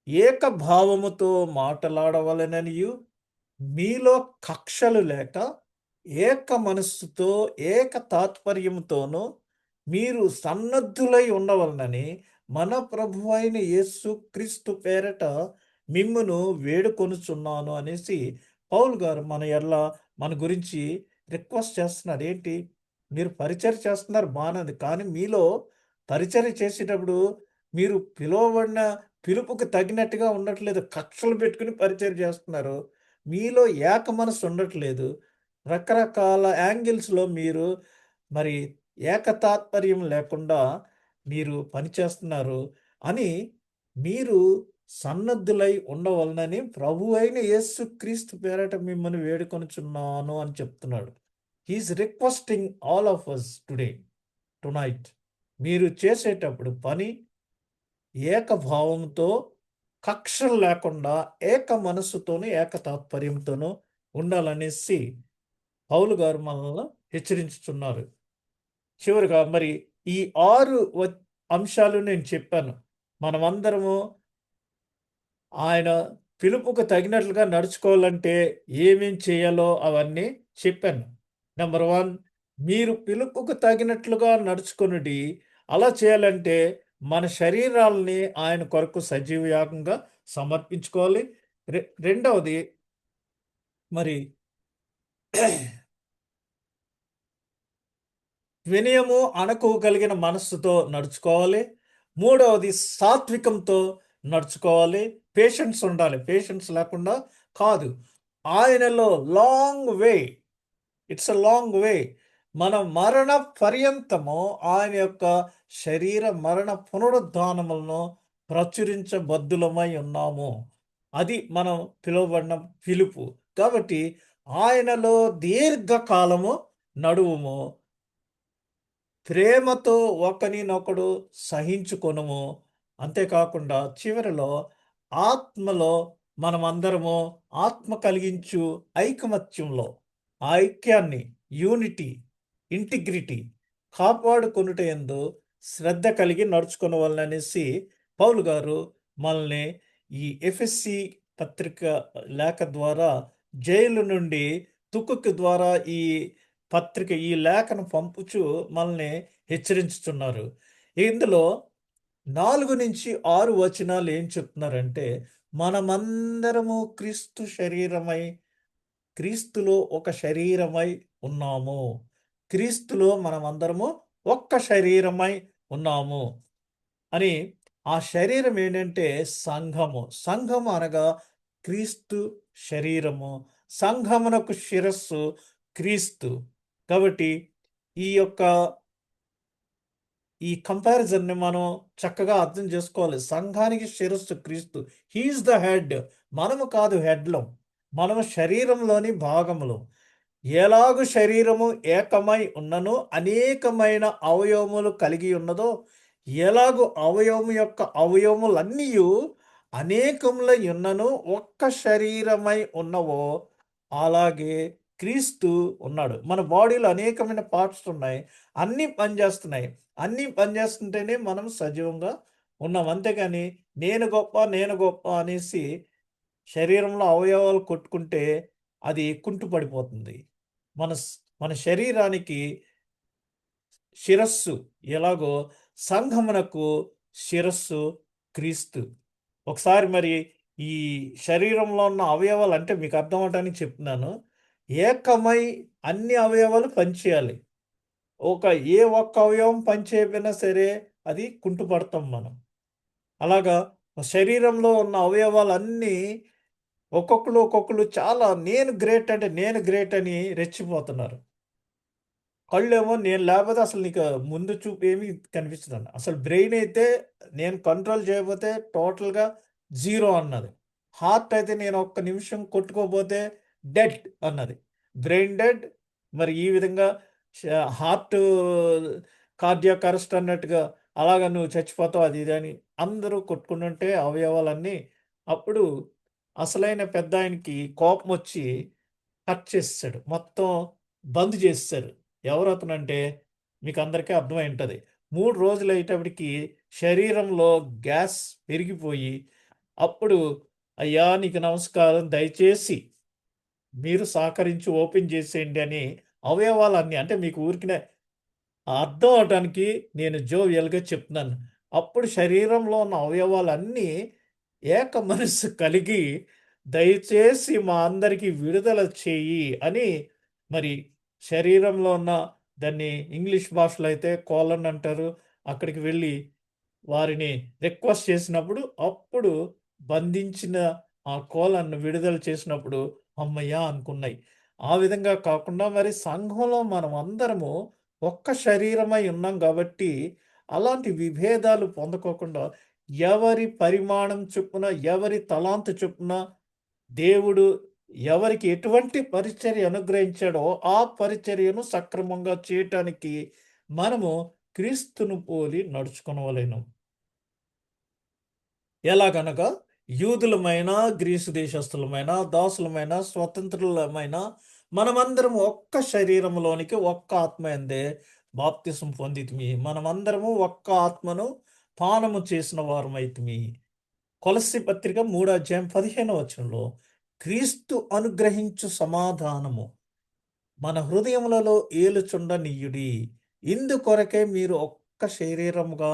ఏక భావముతో మాటలాడవలెననియు, మీలో కక్షలు లేక ఏక మనస్సుతో ఏక తాత్పర్యముతోనూ మీరు సన్నద్ధులై ఉండవలనని మన ప్రభువైన యేసు క్రీస్తు పేరట మిమ్మును వేడుకొనుచున్నాను అనేసి పౌలు గారు మన గురించి రిక్వెస్ట్ చేస్తున్నారు. ఏంటి? మీరు పరిచర్య చేస్తున్నారు బానేది. కానీ మీలో పరిచర్య చేసేటప్పుడు మీరు పిలువబడిన పిలుపుకి తగినట్టుగా ఉండట్లేదు. కక్షలు పెట్టుకొని పరిచర్య చేస్తున్నారు. మీలో ఏక మనస్సు ఉండట్లేదు. రకరకాల యాంగిల్స్‌లో మీరు మరి ఏకతాత్పర్యం లేకుండా మీరు పనిచేస్తున్నారు అని మీరు సన్నద్ధులై ఉండవలనని ప్రభువైన యేసుక్రీస్తు పేరట మిమ్మల్ని వేడుకొనుచున్నాను అని చెప్తున్నాడు. He is requesting all of us tonight. మీరు చేసేటప్పుడు పని ఏకభావంతో, కక్షలు లేకుండా ఏక మనస్సుతోను, ఏక తాత్పర్యంతోనూ ఉండాలనేసి పౌలు గారు మనల్ని హెచ్చరించుచున్నారు. చివరగా మరి ఈ 6 అంశాలు నేను చెప్పాను. మనమందరము ఆయన పిలుపుకు తగినట్లుగా నడుచుకోవాలంటే ఏమేం చేయాలో అవన్నీ చెప్పాను. నంబర్ 1, మీరు పిలుపుకు తగినట్లుగా నడుచుకొనుడి. అలా చేయాలంటే మన శరీరాల్ని ఆయన కొరకు సజీవ యాగంగా సమర్పించుకోవాలి. రెండవది మరి వినయము, అణకువ కలిగిన మనస్సుతో నడుచుకోవాలి. మూడవది సాత్వికంతో నడుచుకోవాలి. పేషెన్స్ ఉండాలి. పేషెన్స్ లేకుండా కాదు. ఆయనలో long way. It's a long వే. మన మరణ పర్యంతము ఆయన యొక్క శరీర మరణ పునరుద్ధానములను ప్రచురించబద్దులమై ఉన్నాము. అది మనం పిలువబడిన పిలుపు. కాబట్టి ఆయనలో దీర్ఘకాలము నడువుము. ప్రేమతో ఒకనినొకడు సహించుకొనుము. అంతేకాకుండా చివరిలో ఆత్మలో మనమందరము ఆత్మ కలిగించు ఐకమత్యంలో ఆ ఐక్యాన్ని, యూనిటీ, ఇంటిగ్రిటీ కాపాడుకొనుటయందు శ్రద్ధ కలిగి నడుచుకొనవలెననేసి పౌలు గారు మనల్ని ఈ ఎఫెసీ పత్రిక లేఖ ద్వారా జైలు నుండి తుకుకు ద్వారా ఈ లేఖను పంపుచు మనల్ని హెచ్చరించుచున్నారు. ఇందులో 4-6 వచనాలు ఏం చెప్తున్నారంటే, మనమందరము క్రీస్తు శరీరమై, క్రీస్తులో ఒక శరీరమై ఉన్నాము. క్రీస్తులో మనమందరము ఒక్క శరీరమై ఉన్నాము అని. ఆ శరీరం ఏంటంటే సంఘము. సంఘము అనగా క్రీస్తు శరీరము. సంఘమునకు శిరస్సు క్రీస్తు. కాబట్టి ఈ యొక్క ఈ కంపారిజన్‌ని మనం చక్కగా అర్థం చేసుకోవాలి. సంఘానికి శిరస్సు క్రీస్తు. He is the head. మనము కాదు హెడ్‌లం. మనము శరీరంలోని భాగములం. ఎలాగు శరీరము ఏకమై ఉన్ననో అనేకమైన అవయవములు కలిగి ఉన్నదో, ఎలాగు అవయవము యొక్క అవయవములన్నీయు అనేకములై ఉన్నను ఒక్క శరీరమై ఉన్నవో, అలాగే క్రీస్తు ఉన్నాడు. మన బాడీలో అనేకమైన పార్ట్స్ ఉన్నాయి. అన్నీ పనిచేస్తున్నాయి. అన్నీ పనిచేస్తుంటేనే మనం సజీవంగా ఉన్నాం. అంతేగాని నేను గొప్ప, నేను గొప్ప అనేసి శరీరంలో అవయవాలు కొట్టుకుంటే అది కుంటుపడిపోతుంది. మన స్ మన శరీరానికి శిరస్సు ఎలాగో సంఘమునకు శిరస్సు క్రీస్తు. ఒకసారి మరి ఈ శరీరంలో ఉన్న అవయవాలు అంటే మీకు అర్థం అవ్వటానికి చెప్తున్నాను. ఏకమై అన్ని అవయవాలు పనిచేయాలి. ఏ ఒక్క అవయవం పనిచేయకపోయినా సరే అది కుంటుపడతాం మనం. అలాగా శరీరంలో ఉన్న అవయవాలన్నీ ఒక్కొక్కళ్ళు చాలా నేను గ్రేట్ అని రెచ్చిపోతున్నారు. కళ్ళేమో నేను లేకపోతే అసలు నీకు ముందు చూపు ఏమి కనిపించదంట. అసలు బ్రెయిన్ అయితే నేను కంట్రోల్ చేయకపోతే టోటల్‌గా జీరో అన్నది. హార్ట్ అయితే నేను ఒక్క నిమిషం కొట్టుకోకపోతే డెడ్ అన్నది. Brain dead. మరి ఈ విధంగా ష హార్టు కార్డియాక్ అరెస్ట్ అన్నట్టుగా అలాగా నువ్వు చచ్చిపోతావు అది ఇది అని అందరూ కొట్టుకుంటుంటే అవయవాలన్నీ అప్పుడు అసలైన పెద్దాయనకి కోపమొచ్చి కట్ చేసేసాడు. మొత్తం బంద్ చేసేసారు. ఎవరతనంటే మీకందరికీ అర్థమై ఉంటది. 3 రోజులయ్యేటప్పటికి శరీరంలో గ్యాస్ పెరిగిపోయి, అప్పుడు "అయ్యా! నీకు నమస్కారం. దయచేసి మీరు సహకరించి ఓపెన్ చేసేయండి" అని అవయవాలన్నీ అంటే మీకు ఊరికనే అర్థం అవ్వటానికి నేను జోవియల్‌గా చెప్తున్నాను. అప్పుడు శరీరంలో ఉన్న అవయవాలన్నీ ఏక మనస్సు కలిగి దయచేసి మా అందరికీ విడుదల చేయి అని మరి శరీరంలో ఉన్న దాన్ని ఇంగ్లీష్ భాషలో అయితే కోలన్ అంటారు. అక్కడికి వెళ్ళి వారిని రిక్వెస్ట్ చేసినప్పుడు అప్పుడు బంధించిన ఆ కోలన్ను విడుదల చేసినప్పుడు హమ్మయ్య! అనుకున్నాయి. ఆ విధంగా కాకుండా మరి సంఘంలో మనం అందరము ఒక్క శరీరమై ఉన్నాం గాబట్టి అలాంటి విభేదాలు పొందుకోకుండా ఎవరి పరిమాణం చొప్పున, ఎవరి తలాంతు చొప్పున దేవుడు ఎవరికి ఎటువంటి పరిచర్య అనుగ్రహించాడో ఆ పరిచర్యను సక్రమంగా చేయటానికి మనము క్రీస్తును పోలి నడుచుకొనవలెను. ఎలాగనగా యూదులమైన, గ్రీసు దేశస్థులమైన, దాసులమైన, స్వతంత్రులమైన మనమందరం ఒక్క శరీరంలోనికి ఒక్క ఆత్మ యందే బాప్తిసం పొందితిమి. మనమందరము ఒక్క ఆత్మను పానము చేసిన వారమైతిమి. కొలస్సీ పత్రిక 3 అధ్యాయం 15 వచనంలో క్రీస్తు అనుగ్రహించు సమాధానము మన హృదయములలో ఏలుచుండనీయుడి. ఇందుకొరకే మీరు ఒక్క శరీరముగా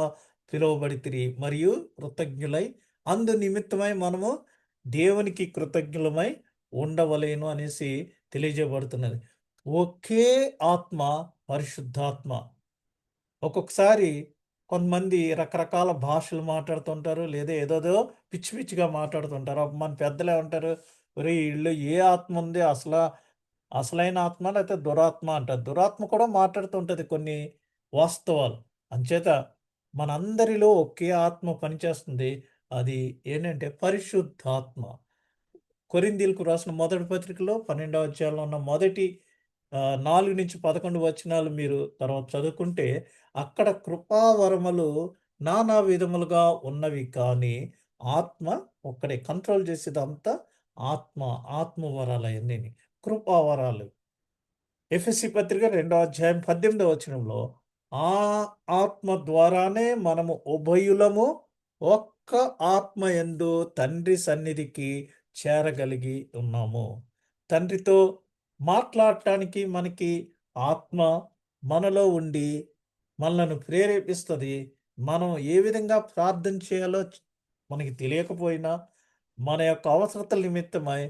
పిలువబడితిరి మరియు కృతజ్ఞులై అందు నిమిత్తమై మనము దేవునికి కృతజ్ఞులమై ఉండవలెను అనేసి తెలియజేయబడుతున్నది. ఒకే ఆత్మ పరిశుద్ధాత్మ. ఒక్కొక్కసారి కొంతమంది రకరకాల భాషలు మాట్లాడుతుంటారు. లేదా ఏదేదో పిచ్చి పిచ్చిగా మాట్లాడుతుంటారు. అప్పుడు మన పెద్దలేమంటారు, "ఒరేయ్! ఈళ్ళు ఏ ఆత్మ ఉంది అసలైన ఆత్మ లేకపోతే దురాత్మ" అంటారు. దురాత్మ కూడా మాట్లాడుతుంటది కొన్ని వాస్తవాలు. అంచేత మనందరిలో ఒకే ఆత్మ పనిచేస్తుంది. అది ఏంటంటే పరిశుద్ధాత్మ. కొరింథీయులకు రాసిన మొదటి పత్రికలో 12వ అధ్యాయంలో ఉన్న మొదటి 4-11 వచనాలు మీరు తర్వాత చదువుకుంటే, అక్కడ కృపావరములు నానా విధములుగా ఉన్నవి కానీ, ఆత్మ ఒక్కడే కంట్రోల్ చేసేదంతా ఆత్మ. ఆత్మ వరాలయన్నీని. కృపావరాలు. ఎఫెసీ పత్రిక 2వ అధ్యాయం 18వ వచనంలో, ఆ ఆత్మ ద్వారానే మనము ఉభయులము ఒక్క ఆత్మ యందు తండ్రి సన్నిధికి చేరగలిగి ఉన్నాము. తండ్రితో మాట్లాడటానికి మనకి ఆత్మ మనలో ఉండి మనలను ప్రేరేపిస్తది. మనం ఏ విధంగా ప్రార్థన చేయాలో మనకి తెలియకపోయినా, మన యొక్క అవసరతల నిమిత్తమై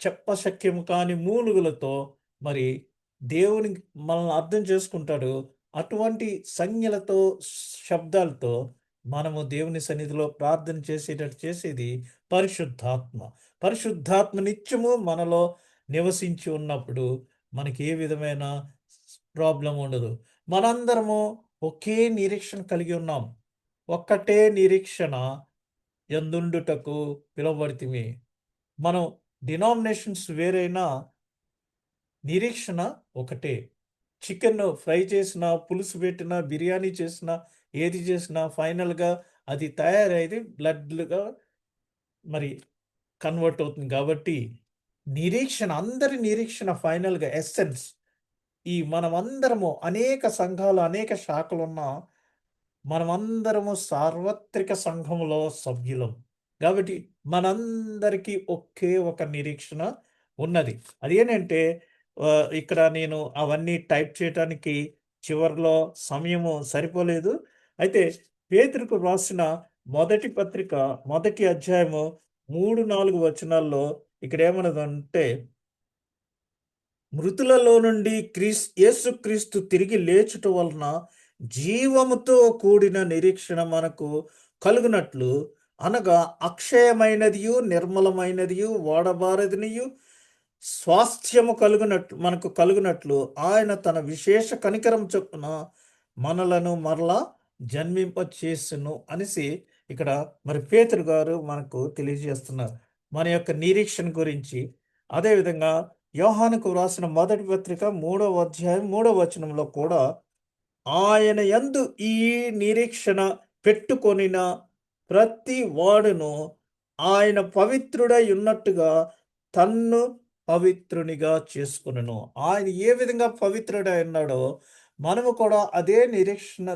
చెప్పశక్యము కాని మూలుగులతో మరి దేవుని మనల్ని అర్థం చేసుకుంటాడు. అటువంటి సంజ్ఞలతో, శబ్దాలతో మనము దేవుని సన్నిధిలో ప్రార్థన చేసేటట్టు చేసేది పరిశుద్ధాత్మ. పరిశుద్ధాత్మ నిత్యము మనలో నివసించి ఉన్నప్పుడు మనకి ఏ విధమైన ప్రాబ్లమ్ ఉండదు. మనందరము ఒకే నిరీక్షణ కలిగి ఉన్నాం. ఒక్కటే నిరీక్షణ యందుండుటకు పిలువబడితిమి. మనం డినామినేషన్స్ వేరైనా నిరీక్షణ ఒకటే. చికెన్ ఫ్రై చేసినా, పులుసు పెట్టినా, బిర్యానీ చేసినా, ఏది చేసినా ఫైనల్‌గా అది తయారయ్యేది బ్లడ్‌లుగా మరి కన్వర్ట్ అవుతుంది కాబట్టి, నిరీక్షణ అందరి నిరీక్షణ ఫైనల్‌గా ఎసెన్స్ ఈ మనమందరము అనేక సంఘాలు, అనేక శాఖలున్న మనమందరము సార్వత్రిక సంఘములో సభ్యులం. కాబట్టి మనందరికీ ఒకే ఒక నిరీక్షణ ఉన్నది. అదేంటంటే ఇక్కడ నేను అవన్నీ టైప్ చేయటానికి చివర్లో సమయము సరిపోలేదు. అయితే పేతురుకు రాసిన మొదటి పత్రిక, మొదటి అధ్యాయము 3, 4 వచనాల్లో ఇక్కడేమన్నదంటే మృతులలో నుండి యేసుక్రీస్తు తిరిగి లేచుట వలన జీవముతో కూడిన నిరీక్షణ మనకు కలుగునట్లు అనగా అక్షయమైనదియు నిర్మలమైనదియు వాడబారదినియు స్వాస్థ్యము కలుగునట్లు మనకు కలుగునట్లు ఆయన తన విశేష కనికరం చొప్పున మనలను మరలా జన్మింపచేసును అనేసి ఇక్కడ మరి పేతురు గారు మనకు తెలియజేస్తున్నారు మన యొక్క నిరీక్షణ గురించి. అదేవిధంగా యోహానుకు వ్రాసిన మొదటి పత్రిక 3వ అధ్యాయం 3వ వచనంలో కూడా ఆయన యందు ఈ నిరీక్షణ పెట్టుకొనిన ప్రతి వాడును ఆయన పవిత్రుడై ఉన్నట్టుగా తన్ను పవిత్రునిగా చేసుకొనును. ఆయన ఏ విధంగా పవిత్రుడై ఉన్నాడో మనము కూడా అదే నిరీక్షణ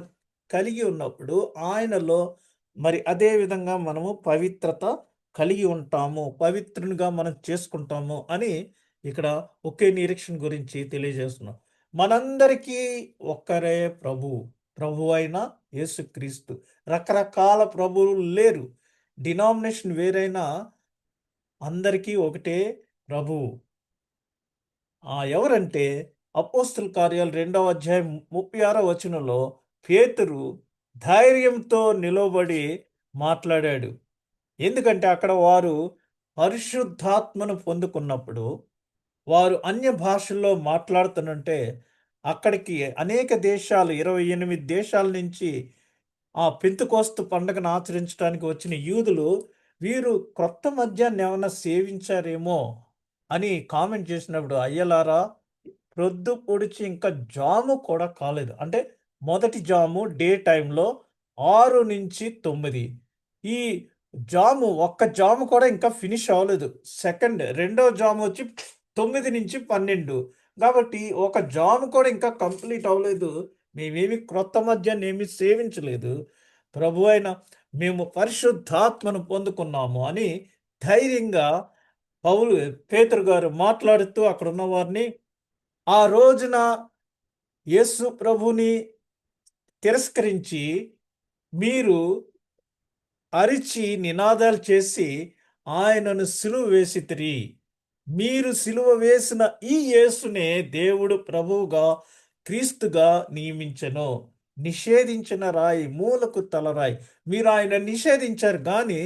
కలిగి ఉన్నప్పుడు ఆయనలో మరి అదే విధంగా మనము పవిత్రత కలిగి ఉంటాము. పవిత్రునిగా మనం చేసుకుంటాము అని ఇక్కడ ఒకే నిరీక్షణ గురించి తెలియజేస్తున్నాం. మనందరికీ ఒక్కరే ప్రభువు. ప్రభు అయిన యేసుక్రీస్తు. రకరకాల ప్రభువులు లేరు. డినామినేషన్ వేరైనా అందరికీ ఒకటే ప్రభువు. ఎవరంటే అపోస్తుల కార్యాలు 2వ అధ్యాయం 36వ వచనంలో పేతురు ధైర్యంతో నిలబడి మాట్లాడాడు. ఎందుకంటే అక్కడ వారు పరిశుద్ధాత్మను పొందుకున్నప్పుడు వారు అన్య భాషల్లో మాట్లాడుతుంటే అక్కడికి అనేక దేశాలు 28 దేశాల నుంచి ఆ పెంతెకోస్తు పండుగను ఆచరించడానికి వచ్చిన యూదులు వీరు క్రొత్త మద్యాన్ని ఏమైనా సేవించారేమో అని కామెంట్ చేసినప్పుడు, అయ్యలారా ప్రొద్దు పొడిచి ఇంకా జాము కూడా కాలేదు. అంటే మొదటి జాము డే టైంలో 6-9. ఈ జాము ఒక్క జాము కూడా ఇంకా ఫినిష్ అవ్వలేదు. రెండో జాము వచ్చి 9-12. కాబట్టి ఒక జాము కూడా ఇంకా కంప్లీట్ అవ్వలేదు. మేమేమి క్రొత్త మద్యాన్ని ఏమి సేవించలేదు. ప్రభువైన మేము పరిశుద్ధాత్మను పొందుకున్నాము అని ధైర్యంగా పేతురు గారు మాట్లాడుతూ అక్కడున్న వారిని ఆ రోజున యేసు ప్రభుని తిరస్కరించి మీరు అరిచి నినాదాలు చేసి ఆయనను సిలువ వేసితిరి. మీరు సిలువ వేసిన ఈ యేసునే దేవుడు ప్రభువుగా క్రీస్తుగా నియమించెను. నిషేధించిన రాయి మూలకు తలరాయి. మీరు ఆయన నిషేధించారు కానీ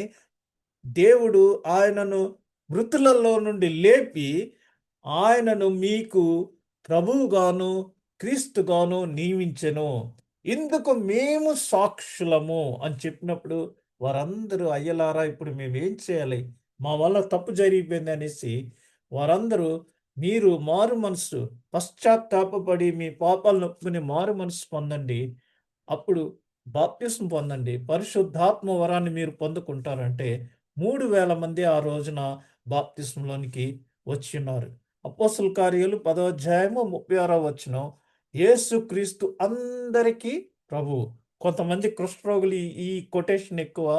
దేవుడు ఆయనను మృతులలో నుండి లేపి ఆయనను మీకు ప్రభువుగాను క్రీస్తుగాను నియమించెను. ఇందుకు మేము సాక్షులము అని చెప్పినప్పుడు వారందరూ అయ్యలారా ఇప్పుడు మేమేం చేయాలి, మా వల్ల తప్పు జరిగిపోయింది అనేసి వారందరూ మీరు మారు మనసు పశ్చాత్తాపపడి మీ పాపాలను ఒప్పుకుని మారు మనసు పొందండి, అప్పుడు బాప్తిస్మం పొందండి, పరిశుద్ధాత్మ వరాన్ని మీరు పొందుకుంటారంటే 3,000 మంది ఆ రోజున బాప్తిస్మంలోనికి వచ్చి ఉన్నారు. అపోస్తుల కార్యాలు 10వ అధ్యాయము 36వ వచనం. యేసుక్రీస్తు అందరికీ ప్రభువు. కొంతమంది కుష్ఠరోగులు ఈ కొటేషన్ ఎక్కువ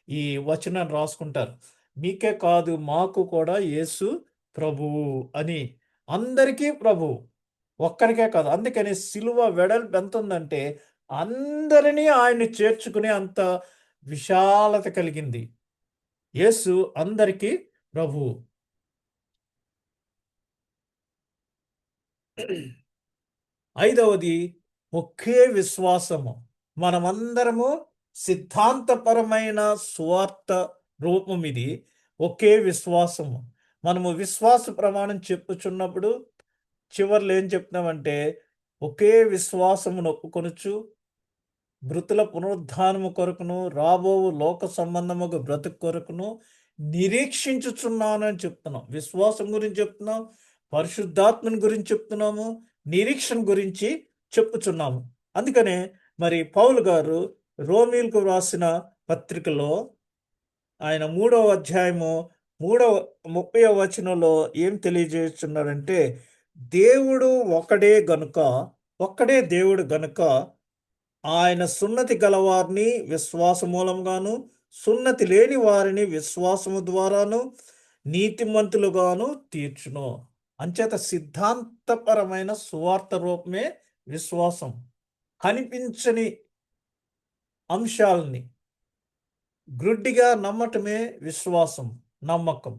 ఈ వచనాన్ని రాసుకుంటారు. మీకే కాదు మాకు కూడా యేసు ప్రభువు అని. అందరికీ ప్రభువు, ఒక్కరికే కాదు. అందుకని సిలువ వెడల్పు ఎంత ఉందంటే అందరినీ ఆయన్ని చేర్చుకునే అంత విశాలత కలిగింది. యేసు అందరికీ ప్రభువు. ఐదవది ఒకే విశ్వాసము. మనమందరము సిద్ధాంతపరమైన సువార్త రూపం ఇది. ఒకే విశ్వాసము. మనము విశ్వాస ప్రమాణం చెప్పుచున్నప్పుడు చివర్లో ఏం చెప్తున్నామంటే ఒకే విశ్వాసమును ఒప్పుకొనుచు మృతుల పునరుద్ధానము కొరకును రాబో లోక సంబంధముగా బ్రతుకు కొరకును నిరీక్షించుచున్నాను అని చెప్తున్నాం. విశ్వాసం గురించి చెప్తున్నాం, పరిశుద్ధాత్మని గురించి చెప్తున్నాము, నిరీక్షణ గురించి చెప్పుచున్నాము. అందుకనే మరి పౌలు గారు రోమీలకు వ్రాసిన పత్రికలో ఆయన 3వ అధ్యాయము 30వ వచనంలో ఏం తెలియజేస్తున్నాడంటే దేవుడు ఒక్కడే దేవుడు గనుక ఆయన సున్నతి గలవారిని విశ్వాస మూలంగాను సున్నతి లేని వారిని విశ్వాసము ద్వారాను నీతిమంతులుగాను తీర్చును. అంచేత సిద్ధాంతపరమైన సువార్త రూపమే విశ్వాసం. కనిపించని అంశాలని గ్రుడ్డిగా నమ్మటమే విశ్వాసం, నమ్మకం.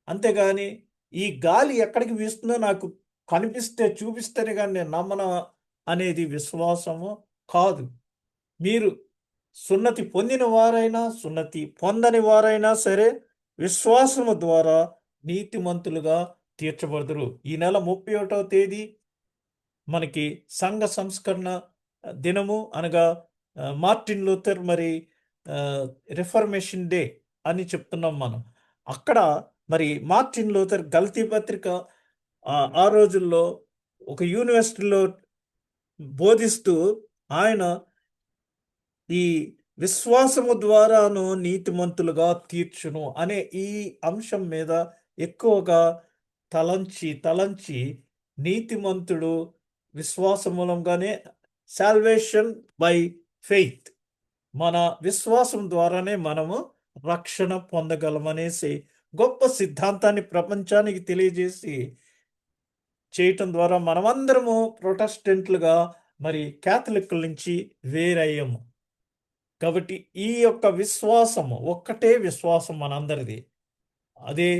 అంతేగాని ఈ గాలి ఎక్కడికి వీస్తుందో నాకు కనిపిస్తే చూపిస్తేనే కానీ నేను నమ్మను అనేది విశ్వాసము కాదు. మీరు సున్నతి పొందిన వారైనా సున్నతి పొందని వారైనా సరే విశ్వాసము ద్వారా నీతిమంతులుగా తీర్చబడుదురు. ఈ నెల 31వ తేదీ మనకి సంఘ సంస్కరణ దినము, అనగా మార్టిన్ లూథర్ మరి రిఫర్మేషన్ డే అని చెప్తున్నాం మనం. అక్కడ మరి మార్టిన్ లూథర్ గల్తీ పత్రిక ఆ రోజుల్లో ఒక యూనివర్సిటీలో బోధిస్తూ ఆయన ఈ విశ్వాసము ద్వారాను నీతిమంతులుగా తీర్చును అనే ఈ అంశం మీద ఎక్కువగా తలంచి నీతిమంతుడు విశ్వాస మూలంగానే, సాల్వేషన్ బై ఫెయిత్, మన విశ్వాసం ద్వారానే మనము రక్షణ పొందగలమనేసి గొప్ప సిద్ధాంతాన్ని ప్రపంచానికి తెలియజేసి చేయటం ద్వారా మనమందరము ప్రొటెస్టెంట్లుగా మరి క్యాథలిక్ల నుంచి వేరయ్యాము. కాబట్టి ఈ యొక్క విశ్వాసము ఒక్కటే విశ్వాసం మనందరిది. అదే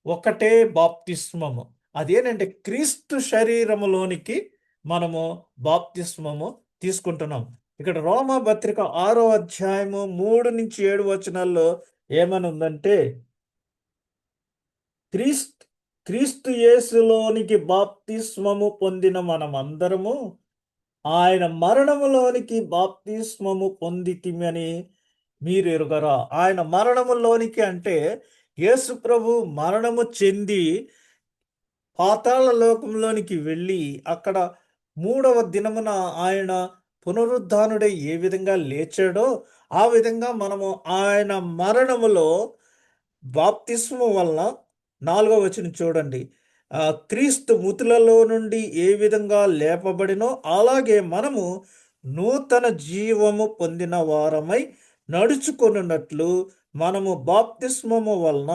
ఒకటే బాప్తిస్మము. అదేనంటే క్రీస్తు శరీరములోనికి మనము బాప్తిస్మము తీసుకుంటున్నాం. ఇక్కడ రోమా పత్రిక 6వ అధ్యాయము 3-7 వచనాల్లో ఏమని ఉందంటే, క్రీస్తు క్రీస్తు యేసులోనికి బాప్తిస్మము పొందిన మనమందరము ఆయన మరణములోనికి బాప్తిస్మము పొందితిమని మీరు ఎరుగరా. ఆయన మరణములోనికి అంటే యేసు ప్రభు మరణము చెంది పాతాళ లోకంలోనికి వెళ్ళి అక్కడ 3వ దినమున ఆయన పునరుద్ధానుడై ఏ విధంగా లేచాడో ఆ విధంగా మనము ఆయన మరణములో బాప్తిస్మం వలన 4వ వచనం చూడండి. క్రీస్తు మృతులలో నుండి ఏ విధంగా లేపబడినో అలాగే మనము నూతన జీవము పొందిన వారమై నడుచుకొనున్నట్లు మనము బాప్తిస్మము వలన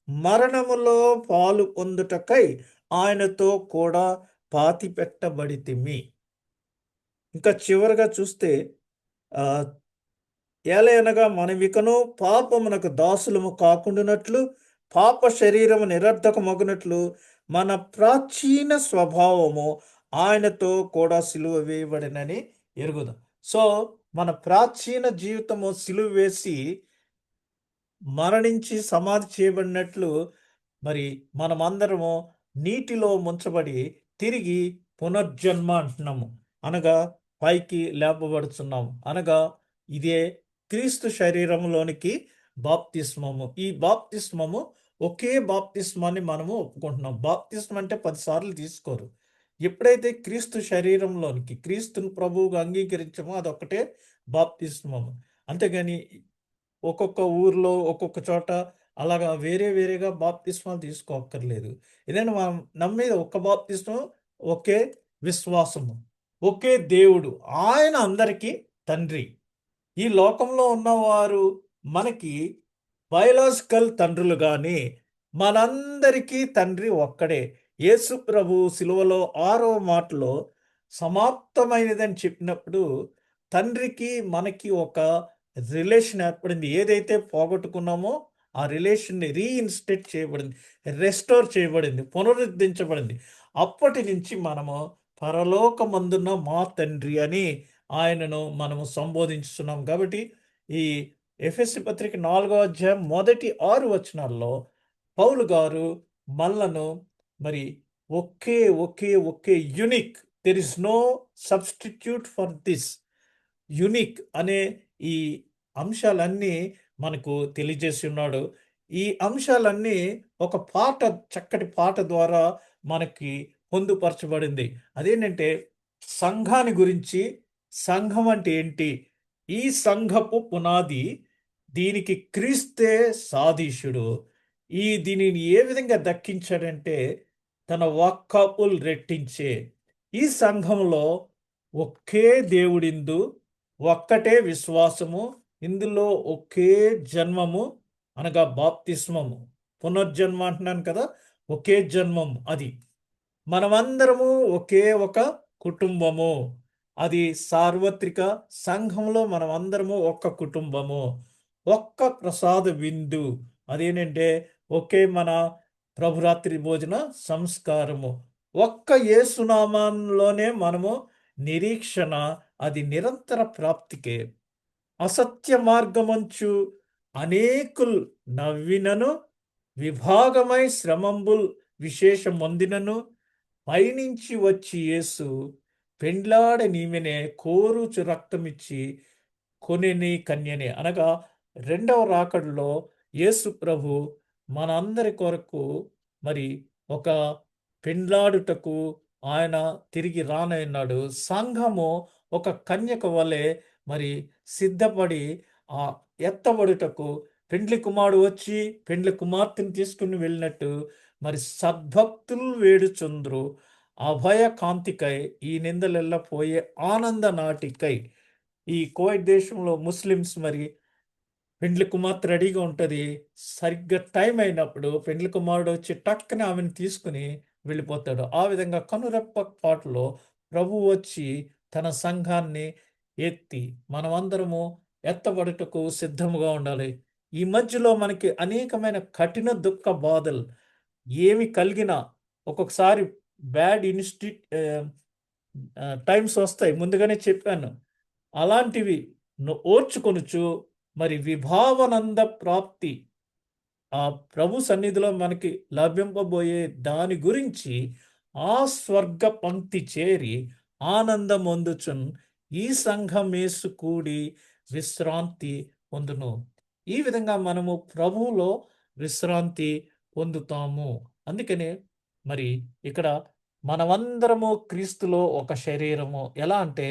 మరణములో పాలు పొందుటకై ఆయనతో కూడా పాతి పెట్టబడితిమి. ఇంకా చివరగా చూస్తే ఆ ఏలయనగా మనమికను పాపమునకు దాసులము కాకుండానట్లు పాప శరీరము నిరర్ధకమగునట్లు మన ప్రాచీన స్వభావము ఆయనతో కూడా సిలువ వేయబడినని ఎరుగుదాం. సో మన ప్రాచీన జీవితము సిలువ వేసి మరణించి సమాధి చేయబడినట్లు మరి మనమందరము నీటిలో ముంచబడి తిరిగి పునర్జన్మ అంటున్నాము. అనగా పైకి లేపబడుచున్నాము. అనగా ఇదే క్రీస్తు శరీరంలోనికి బాప్తిస్మము. ఈ బాప్తిస్మము ఒకే బాప్తిస్మాన్ని మనము ఒప్పుకుంటున్నాం. బాప్తిస్మం అంటే 10 సార్లు తీసుకోరు. ఎప్పుడైతే క్రీస్తు శరీరంలోనికి క్రీస్తుని ప్రభువుగా అంగీకరించామో అదొక్కటే బాప్తిస్మము. అంతేగాని ఒక్కొక్క ఊర్లో ఒక్కొక్క చోట అలాగా వేరే వేరేగా బాప్తిస్మాలు తీసుకోక్కర్లేదు. ఏదైనా మనం నమ్మేది ఒక్క బాప్తిస్మం, ఒకే విశ్వాసము, ఒకే దేవుడు. ఆయన అందరికీ తండ్రి. ఈ లోకంలో ఉన్నవారు మనకి బయలాజికల్ తండ్రులు గాని మనందరికీ తండ్రి ఒక్కడే. యేసు ప్రభు సిలువలో 6వ మాటలో సమాప్తమైనదని చెప్పినప్పుడు తండ్రికి మనకి ఒక రిలేషన్ ఏర్పడింది. ఏదైతే పోగొట్టుకున్నామో ఆ రిలేషన్ని రీఇన్స్టేట్ చేయబడింది, రెస్టోర్ చేయబడింది, పునరుద్ధరించబడింది. అప్పటి నుంచి మనము పరలోకమందున్న మా తండ్రి అని ఆయనను మనము సంబోధించుతున్నాం. కాబట్టి ఈ ఎఫెసీ పత్రిక 4వ అధ్యాయం మొదటి 6 వచనాల్లో పౌలు గారు మనలను మరి ఒకే ఒకే ఒకే unique, there is no substitute for this unique అనే ఈ అంశాలన్నీ మనకు తెలియజేసి ఉన్నాడు. ఈ అంశాలన్నీ ఒక పాట, చక్కటి పాట ద్వారా మనకి పొందుపరచబడింది. అదేంటంటే సంఘాన్ని గురించి, సంఘం అంటే ఏంటి, ఈ సంఘపు పునాది, దీనికి క్రీస్తే సాదీశుడు. దీనిని ఏ విధంగా దక్కించాడంటే తన వాక్కాపులు రెట్టించే. ఈ సంఘంలో ఒకే దేవుడిందు, ఒక్కటే విశ్వాసము, ఇందులో ఒకే జన్మము అనగా బాప్తిస్మము. పునర్జన్మ అంటున్నాను కదా, ఒకే జన్మము. అది మనమందరము ఒకే ఒక కుటుంబము. అది సార్వత్రిక సంఘంలో మనమందరము ఒక్క కుటుంబము, ఒక్క ప్రసాద విందు. అదేంటంటే ఒకే మన ప్రభురాత్రి భోజన సంస్కారము, ఒక్క యేసునామంలోనే మనము నిరీక్షణ, అది నిరంతర ప్రాప్తికే. అసత్య మార్గమంచు అనేకుల్ నవ్వినను విభాగమై శ్రమంబుల్ విశేషమొందినను పైనుంచి వచ్చి యేసు పెండ్లాడ నీమెనే కోరుచు రక్తమిచ్చి కొనెని కన్యనే. అనగా రెండవ రాకడలో యేసు ప్రభు మనందరి కొరకు మరి ఒక పెండ్లాడుటకు ఆయన తిరిగి రానన్నాడు. సంఘము ఒక కన్యక వలె మరి సిద్ధపడి ఆ ఎత్తబడుటకు, పెండ్లి కుమారుడు వచ్చి పెండ్లి కుమార్తెను తీసుకుని వెళ్ళినట్టు మరి సద్భక్తులు వేడుచుంద్రు అభయ కాంతికై ఈ నిందలెల్ల పోయే ఆనంద నాటికై. ఈ కోవిడ్ దేశంలో ముస్లిమ్స్ మరి పెండ్లి కుమార్తె రెడీగా ఉంటుంది. సరిగ్గా టైం అయినప్పుడు పెండ్లి కుమారుడు వచ్చి టక్కన ఆమెను తీసుకుని వెళ్ళిపోతాడు. ఆ విధంగా కనురెప్ప పాటలో ప్రభు వచ్చి తన సంఘాన్ని ఎత్తి మనమందరము ఎత్తబడుటకు సిద్ధముగా ఉండాలి. ఈ మధ్యలో మనకి అనేకమైన కఠిన దుఃఖ బాధలు ఏమి కలిగినా ఒక్కొక్కసారి బ్యాడ్ టైమ్స్ వస్తాయి. ముందుగానే చెప్పాను. అలాంటివి ఓర్చుకొనుచు మరి విభావనంద ప్రాప్తి ఆ ప్రభు సన్నిధిలో మనకి లభింపబోయే దాని గురించి ఆ స్వర్గ పంక్తి చేరి ఆనందమొందుచున్ ఈ సంఘమేసు కూడి విశ్రాంతి పొందును. ఈ విధంగా మనము ప్రభువులో విశ్రాంతి పొందుతాము. అందుకనే మరి ఇక్కడ మనమందరము క్రీస్తులో ఒక శరీరము. ఎలా అంటే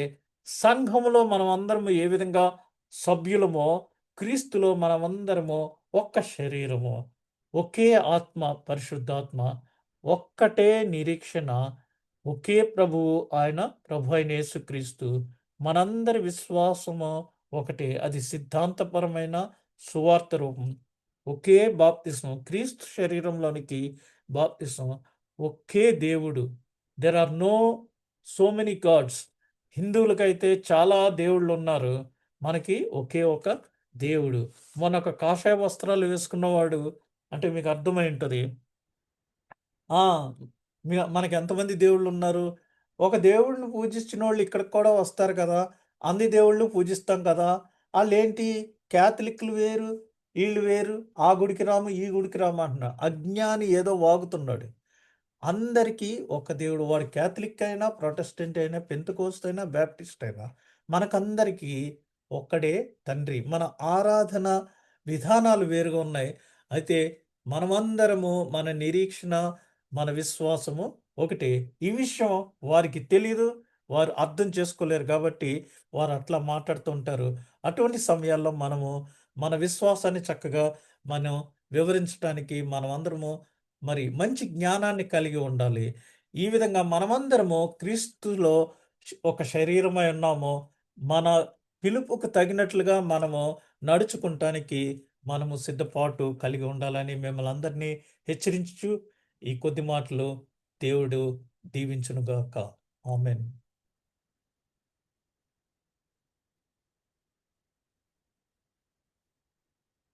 సంఘములో మనమందరము ఏ విధంగా సభ్యులమో క్రీస్తులో మనమందరము ఒక్క శరీరము, ఒకే ఆత్మ, పరిశుద్ధాత్మ, ఒక్కటే నిరీక్షణ, ఒకే ప్రభువు, ఆయన ప్రభు అయిన యేసుక్రీస్తు. మనందరి విశ్వాసము ఒకటే. అది సిద్ధాంతపరమైన సువార్త రూపం. ఒకే బాప్తిస్మం, క్రీస్తు శరీరంలోనికి బాప్తిస్మం, ఒకే దేవుడు. There are no so many gods. హిందువులకైతే చాలా దేవుళ్ళు ఉన్నారు. మనకి ఒకే ఒక దేవుడు. మొన్న ఒక కాషాయ వస్త్రాలు వేసుకున్నవాడు అంటే మీకు అర్థమై ఉంటుంది. మనకి ఎంతమంది దేవుళ్ళు ఉన్నారు? ఒక దేవుడిని పూజించిన వాళ్ళు ఇక్కడికి కూడా వస్తారు కదా! అన్ని దేవుళ్ళు పూజిస్తాం కదా! ఆళ్ళేంటి క్యాథలిక్‌లు వేరు, ఈళ్ళు వేరు. ఆ గుడికి రాము, ఈ గుడికి రాము అంటున్నారు. అజ్ఞాని ఏదో వాగుతున్నాడు. అందరికీ ఒక దేవుడు. వాడు క్యాథలిక్ అయినా, ప్రొటెస్టెంట్ అయినా, పెంతెకోస్తు అయినా, బాప్టిస్ట్ అయినా మనకందరికీ ఒక్కడే తండ్రి. మన ఆరాధన విధానాలు వేరుగా ఉన్నాయి. అయితే మనమందరము మన నిరీక్షణ, మన విశ్వాసము ఒకటే. ఈ విషయం వారికి తెలీదు. వారు అర్థం చేసుకోలేరు కాబట్టి వారు అట్లా మాట్లాడుతూ ఉంటారు. అటువంటి సమయాల్లో మనము మన విశ్వాసాన్ని చక్కగా మనం వివరించటానికి మనమందరము మరి మంచి జ్ఞానాన్ని కలిగి ఉండాలి. ఈ విధంగా మనమందరము క్రీస్తులో ఒక శరీరమై ఉన్నాము. మన పిలుపుకు తగినట్లుగా మనము నడుచుకుంటానికి మనము సిద్ధపాటు కలిగి ఉండాలని మిమ్మల్ని అందరినీ హెచ్చరించుచు ఈ కొద్ది మాటలు దేవుడు దీవించునుగాక. ఆమేన్.